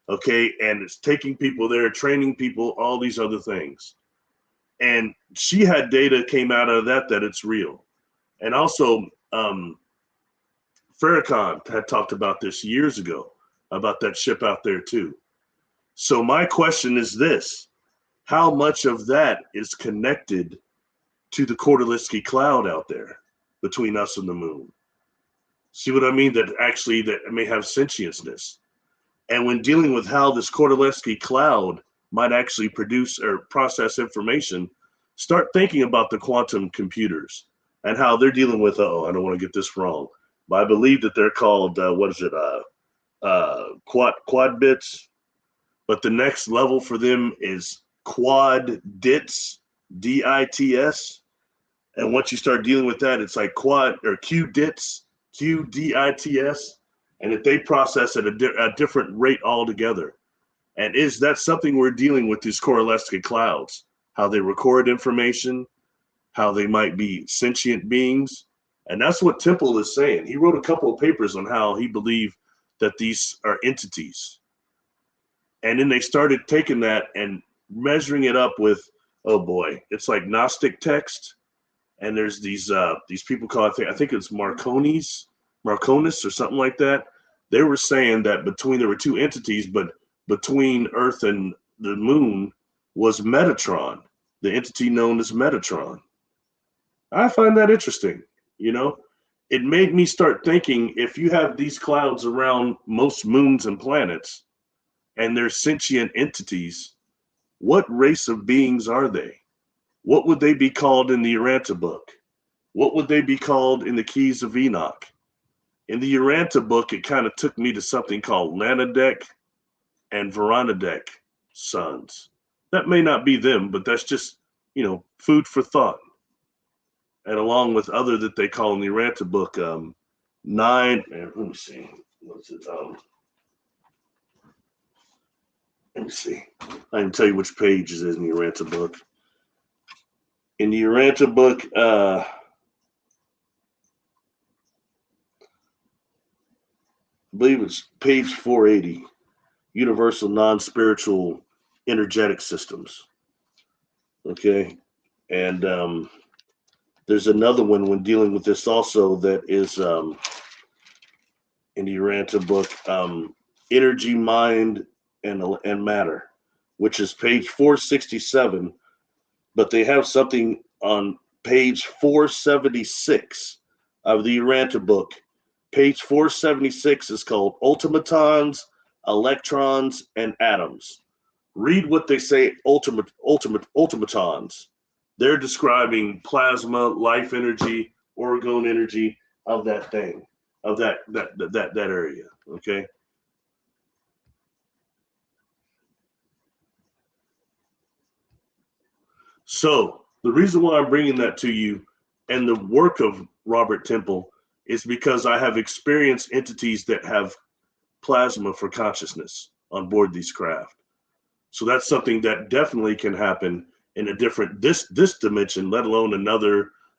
Okay, and it's taking people there, training people, all these other things. And she had data came out of that it's real. And also, Farrakhan had talked about this years ago, about that ship out there too. So my question is this: how much of that is connected to the Kordylewski cloud out there between us and the moon? See what I mean? That actually that may have sentientness. And when dealing with how this Kordylewski cloud might actually produce or process information, start thinking about the quantum computers and how they're dealing with, I don't want to get this wrong, but I believe that they're called, quad bits. But the next level for them is quad dits, DITS. And once you start dealing with that, it's like quad or Q dits, QDITS. And that they process at a different rate altogether. And is that something we're dealing with these Kordylewski clouds? How they record information, how they might be sentient beings. And that's what Temple is saying. He wrote a couple of papers on how he believed that these are entities. And then they started taking that and measuring it up with, oh boy, it's like Gnostic text. And there's these people called, I think it's Marconis or something like that. They were saying that there were two entities, but between Earth and the moon was Metatron, the entity known as Metatron. I find that interesting. It made me start thinking, if you have these clouds around most moons and planets and they're sentient entities, what race of beings are they? What would they be called in the Uranta book? What would they be called in the Keys of Enoch? In the Uranta book, it kind of took me to something called Lanadek and Veronadek sons. That may not be them, but that's just, food for thought. And along with other that they call in the Uranta book, let me see. What's it? Let me see. I can tell you which page it is in the Uranta book. In the Uranta book, I believe it's page 480, Universal Non-Spiritual Energetic Systems. Okay. And there's another one when dealing with this also that is in the Uranta book, Energy, Mind, and Matter. which is page 467, but they have something on page 476 of the Uranta book. Page 476 is called Ultimatons, Electrons, and Atoms. Read what they say, ultimatons. They're describing plasma, life energy, orgone energy of that thing, of that area. Okay. So the reason why I'm bringing that to you and the work of Robert Temple is because I have experienced entities that have plasma for consciousness on board these craft. So that's something that definitely can happen in a different this dimension, let alone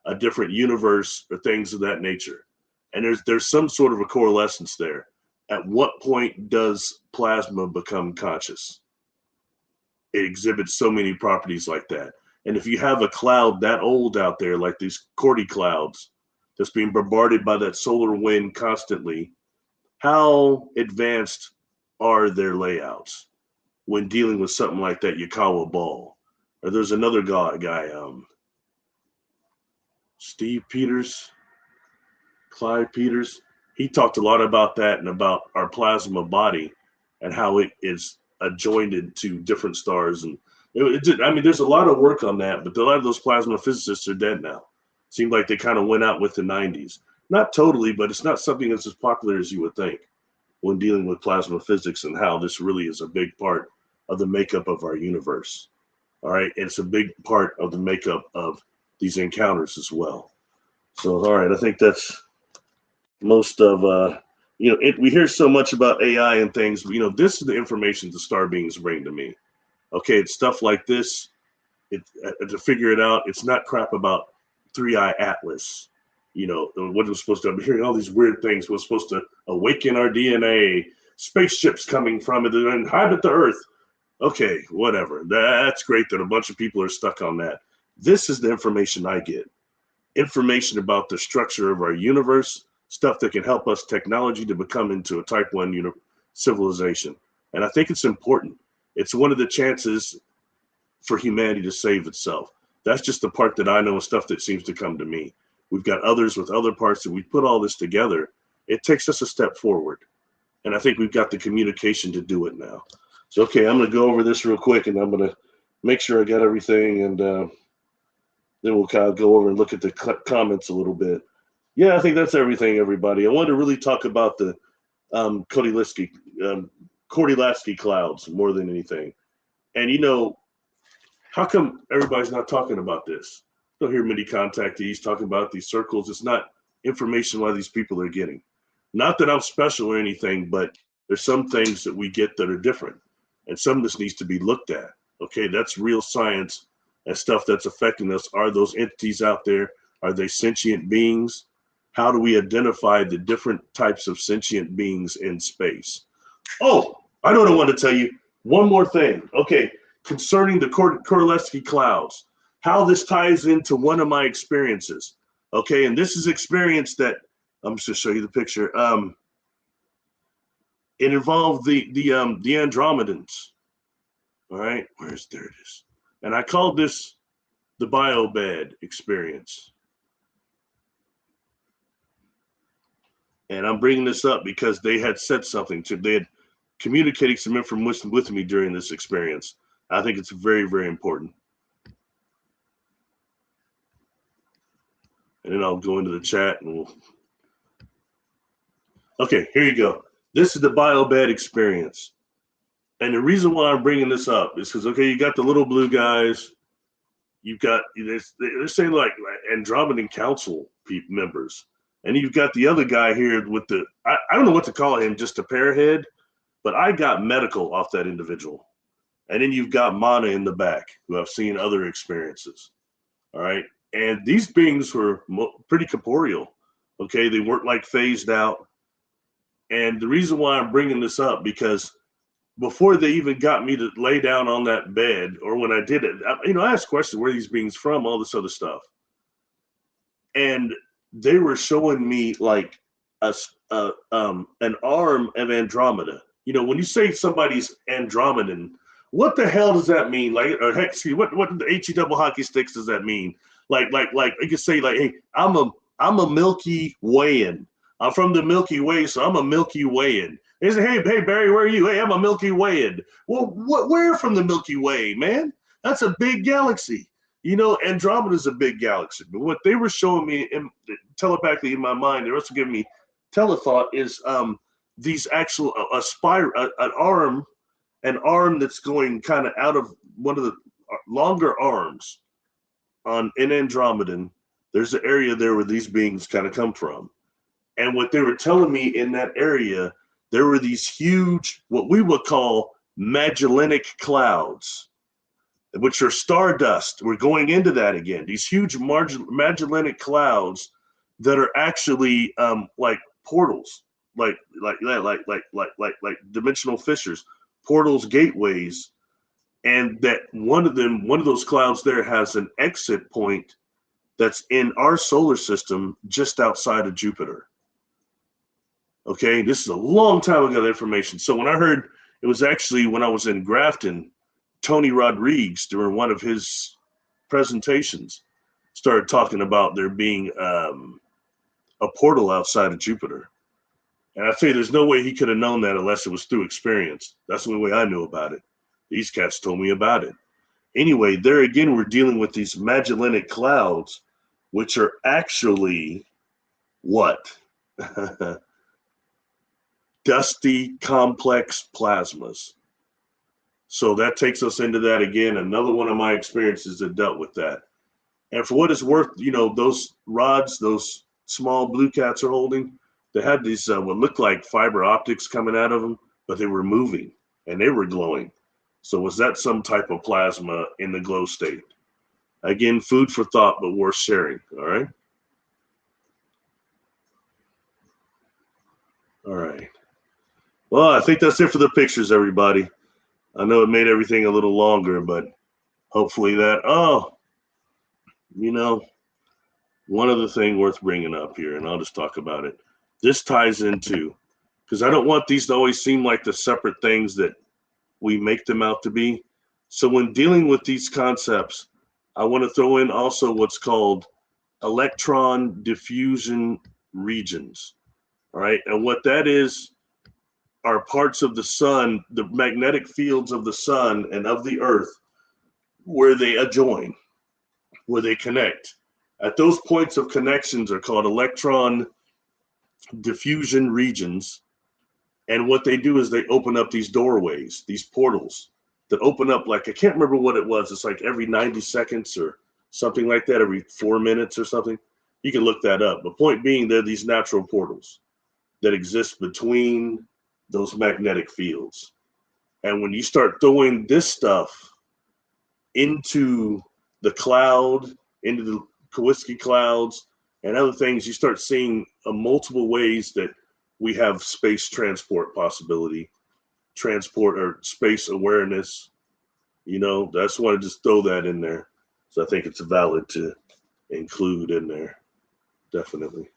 a different universe or things of that nature. And there's some sort of a correlation there. At what point does plasma become conscious? It exhibits so many properties like that. And if you have a cloud that old out there, like these Cordy clouds, that's being bombarded by that solar wind constantly, how advanced are their layouts when dealing with something like that Yukawa ball? Or there's another guy, Steve Peters, Clyde Peters. He talked a lot about that and about our plasma body and how it is adjoined to different stars. And I mean, there's a lot of work on that, but a lot of those plasma physicists are dead now. Seemed like they kind of went out with the 90s. Not totally, but it's not something that's as popular as you would think when dealing with plasma physics and how this really is a big part of the makeup of our universe. All right. And it's a big part of the makeup of these encounters as well. So, all right, I think that's most of, we hear so much about AI and things, this is the information the star beings bring to me. Okay. It's stuff like this. To figure it out, it's not crap about 3-eye Atlas. What was supposed to, I'm hearing all these weird things. We're supposed to awaken our DNA, spaceships coming from it and inhabit the earth. Okay, whatever. That's great that a bunch of people are stuck on that. This is the information I get. Information about the structure of our universe, stuff that can help us technology to become into a type 1 civilization. And I think it's important. It's one of the chances for humanity to save itself. That's just the part that I know, stuff that seems to come to me. We've got others with other parts, and we put all this together. It takes us a step forward. And I think we've got the communication to do it now. So, okay, I'm going to go over this real quick, and I'm going to make sure I got everything, and then we'll kind of go over and look at the comments a little bit. Yeah, I think that's everything, everybody. I want to really talk about the Kodilatsky clouds more than anything. And, how come everybody's not talking about this? Don't hear many contactees talking about these circles. It's not information why these people are getting. Not that I'm special or anything, but there's some things that we get that are different. And some of this needs to be looked at. Okay, that's real science and stuff that's affecting us. Are those entities out there? Are they sentient beings? How do we identify the different types of sentient beings in space? Oh, I know what I want to tell you. One more thing. Okay, concerning the Kodilatsky clouds, how this ties into one of my experiences. Okay, and this is experience that I'm just gonna show you the picture. It involved the Andromedans. All right, there it is. And I called this the biobed experience. And I'm bringing this up because they had said something they had communicated some information with me during this experience. I think it's very, very important. And then I'll go into the chat and we'll. Okay, here you go. This is the biobed experience. And the reason why I'm bringing this up is because, okay, you got the little blue guys. You've got, they're saying like Andromedan Council members. And you've got the other guy here with I don't know what to call him, just a pearhead, but I got medical off that individual. And then you've got Mana in the back, who I've seen other experiences. All right. And these beings were pretty corporeal. Okay. They weren't like phased out. And the reason why I'm bringing this up, because before they even got me to lay down on that bed, or when I did it, I asked questions, where are these beings from, all this other stuff. And they were showing me like an arm of Andromeda. When you say somebody's Andromedan, What the hell does that mean? Like, or heck, excuse, what the HE double hockey sticks does that mean? Like you could say like, hey, I'm a Milky Wayan. I'm from the Milky Way, so I'm a Milky Wayan. They say, hey Barry, where are you? Hey, I'm a Milky Wayan. Well, where from the Milky Way, man? That's a big galaxy. You know, Andromeda is a big galaxy. But what they were showing me telepathically in my mind, they're also giving me telethought is these actual a spire, an arm that's going kind of out of one of the longer arms on in Andromedan. There's an area there where these beings kind of come from. And what they were telling me in that area, there were these huge, what we would call Magellanic clouds, which are stardust. We're going into that again. These huge Magellanic clouds that are actually like portals, like dimensional fissures, portals, gateways, and that one of those clouds there has an exit point that's in our solar system just outside of Jupiter. Okay, this is a long time ago, the information. So when I heard, it was actually when I was in Grafton, Tony Rodriguez, during one of his presentations, started talking about there being a portal outside of Jupiter. And I tell you, there's no way he could have known that unless it was through experience. That's the only way I knew about it. These cats told me about it. Anyway, there again, we're dealing with these Magellanic clouds, which are actually what? Dusty, complex plasmas. So that takes us into that again. Another one of my experiences that dealt with that. And for what it's worth, you know, those rods, those small blue cats are holding, they had these what looked like fiber optics coming out of them, but they were moving and they were glowing. So was that some type of plasma in the glow state? Again, food for thought, but worth sharing. All right. All right. Well, I think that's it for the pictures, everybody. I know it made everything a little longer, but hopefully that, you know, one other thing worth bringing up here, and I'll just talk about it. This ties into, because I don't want these to always seem like the separate things that we make them out to be. So when dealing with these concepts, I want to throw in also what's called electron diffusion regions. All right. And what that is are parts of the sun, the magnetic fields of the sun and of the earth, where they adjoin, where they connect. At those points of connections are called electron diffusion regions. And what they do is they open up these doorways, these portals that open up, like, I can't remember what it was. It's like every 90 seconds or something like that, every 4 minutes or something. You can look that up. But point being, they're these natural portals that exist between those magnetic fields. And when you start throwing this stuff into the cloud, into the Kowitzki clouds and other things, you start seeing multiple ways that we have space transport possibility, transport or space awareness. You know, that's why I just throw that in there. So I think it's valid to include in there, definitely.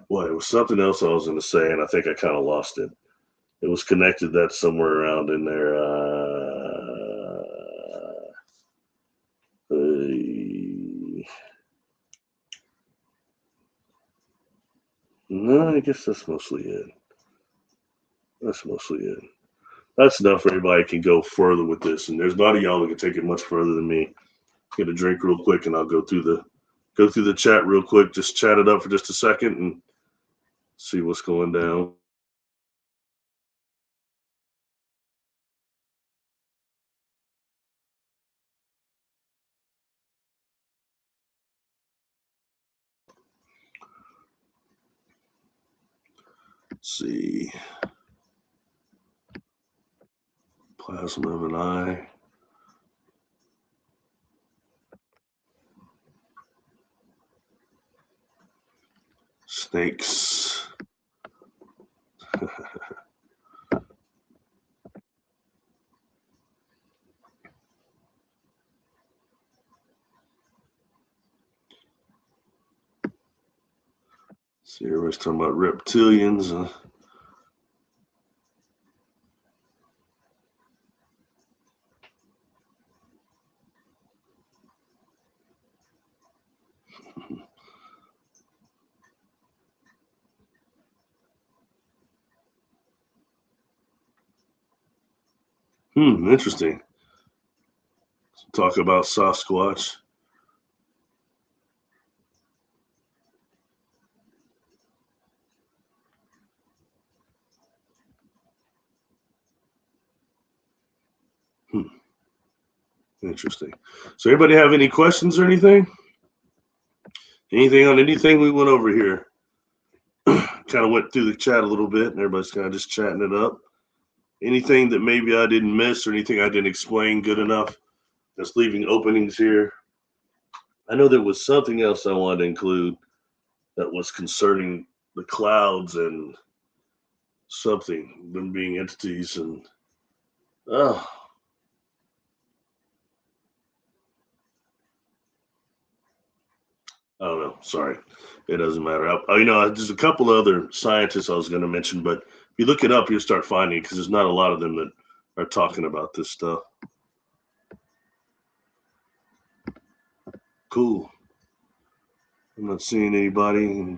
Well, it was something else I was going to say, and I think I kind of lost it. It was connected that somewhere around in there. No, I guess that's mostly it. That's mostly it. That's enough for everybody can go further with this. And there's a lot of y'all that can take it much further than me. Get a drink real quick, and I'll go through the chat real quick. Just chat it up for just a second and see what's going down. Let's see. Plasma of an eye. Snakes. See, everybody's talking about reptilians. Interesting. Talk about Sasquatch. Interesting. So anybody have any questions or anything? Anything on anything we went over here? Kind of went through the chat a little bit and everybody's kind of just chatting it up. Anything that maybe I didn't miss or anything I didn't explain good enough? Just leaving openings here. I know there was something else I wanted to include that was concerning the clouds and something, them being entities and oh, I don't know. Sorry. It doesn't matter. There's a couple of other scientists I was going to mention, but if you look it up, you'll start finding it because there's not a lot of them that are talking about this stuff. Cool. I'm not seeing anybody.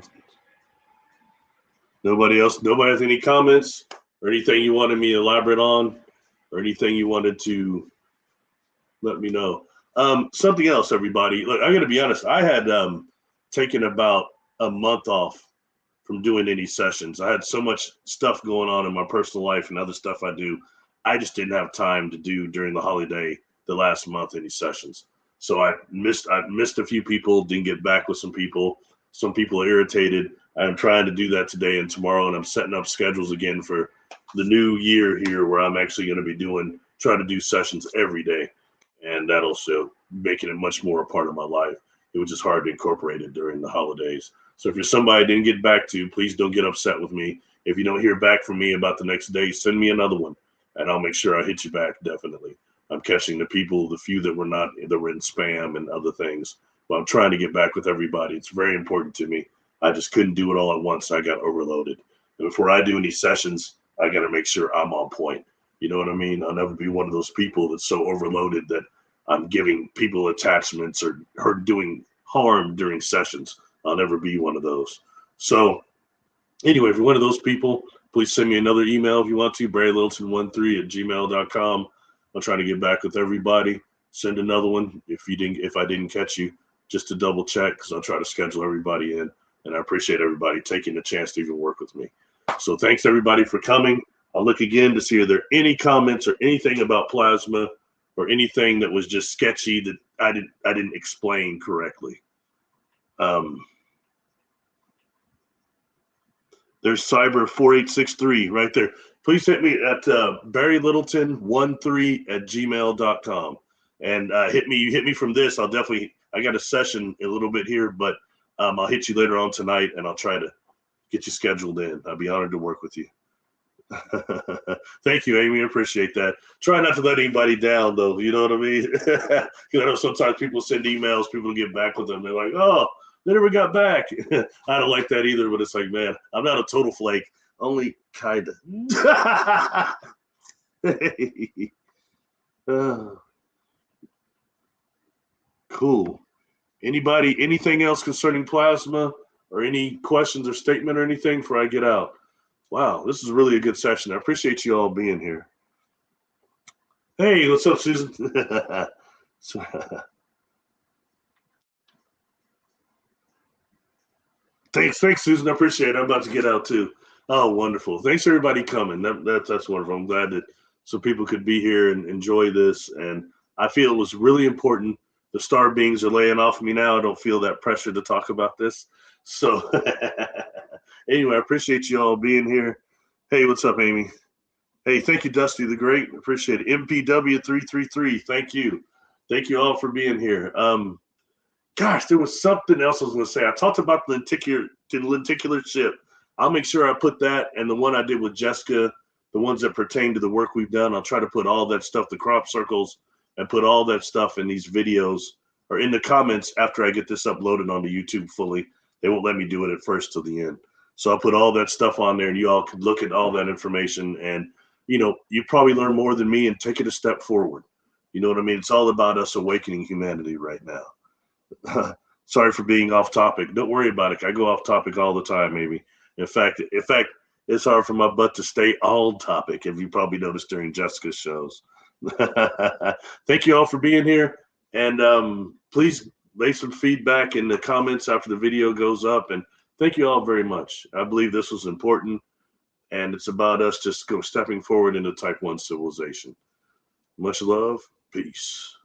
Nobody else. Nobody has any comments or anything you wanted me to elaborate on or anything you wanted to let me know. Something else, everybody. Look, I got to be honest. I had taken about a month off from doing any sessions. I had so much stuff going on in my personal life and other stuff I do. I just didn't have time to do during the holiday, the last month, any sessions. So I missed a few people, didn't get back with some people. Some people are irritated. I'm trying to do that today and tomorrow, and I'm setting up schedules again for the new year here where I'm actually going to be trying to do sessions every day. And that'll show making it much more a part of my life. It was just hard to incorporate it during the holidays. So if you're somebody I didn't get back to, please don't get upset with me. If you don't hear back from me about the next day, send me another one, and I'll make sure I hit you back, definitely. I'm catching the few that were in spam and other things. But I'm trying to get back with everybody. It's very important to me. I just couldn't do it all at once. I got overloaded. And before I do any sessions, I got to make sure I'm on point. You know what I mean? I'll never be one of those people that's so overloaded that I'm giving people attachments or doing harm during sessions. I'll never be one of those. So anyway, if you're one of those people, please send me another email if you want to, barrylittleton13@gmail.com. I'll try to get back with everybody. Send another one if I didn't catch you, just to double check, because I'll try to schedule everybody in. And I appreciate everybody taking the chance to even work with me. So thanks everybody for coming. I'll look again to see are there any comments or anything about plasma or anything that was just sketchy that I didn't explain correctly. There's Cyber 4863 right there. Please hit me at barrylittleton13@gmail.com and hit me from this. I got a session a little bit here, but I'll hit you later on tonight and I'll try to get you scheduled in. I'd be honored to work with you. Thank you, Amy. I appreciate that. Try not to let anybody down, though. You know what I mean? I know sometimes people send emails, people get back with them. They're like, oh, they never got back. I don't like that either, but it's like, man, I'm not a total flake. Only kind of. Cool. Anything else concerning plasma or any questions or statement or anything before I get out? Wow, this is really a good session. I appreciate you all being here. Hey, what's up, Susan? Thanks, Susan. I appreciate it. I'm about to get out too. Oh, wonderful. Thanks, everybody coming. That's wonderful. I'm glad that some people could be here and enjoy this. And I feel it was really important. The star beings are laying off me now. I don't feel that pressure to talk about this. So anyway, I appreciate you all being here. Hey, what's up, Amy? Hey, thank you, Dusty the Great. Appreciate it. MPW333. Thank you. Thank you all for being here. Gosh, there was something else I was going to say. I talked about the lenticular chip. I'll make sure I put that and the one I did with Jessica, the ones that pertain to the work we've done. I'll try to put all that stuff, the crop circles, and put all that stuff in these videos or in the comments after I get this uploaded onto YouTube fully. They won't let me do it at first till the end. So I'll put all that stuff on there, and you all can look at all that information. And you probably learn more than me and take it a step forward. You know what I mean? It's all about us awakening humanity right now. Sorry for being off topic. Don't worry about it. I go off topic all the time, maybe. In fact, it's hard for my butt to stay on topic, if you probably noticed during Jessica's shows. Thank you all for being here. And please lay some feedback in the comments after the video goes up. And thank you all very much. I believe this was important. And it's about us just stepping forward into type 1 civilization. Much love. Peace.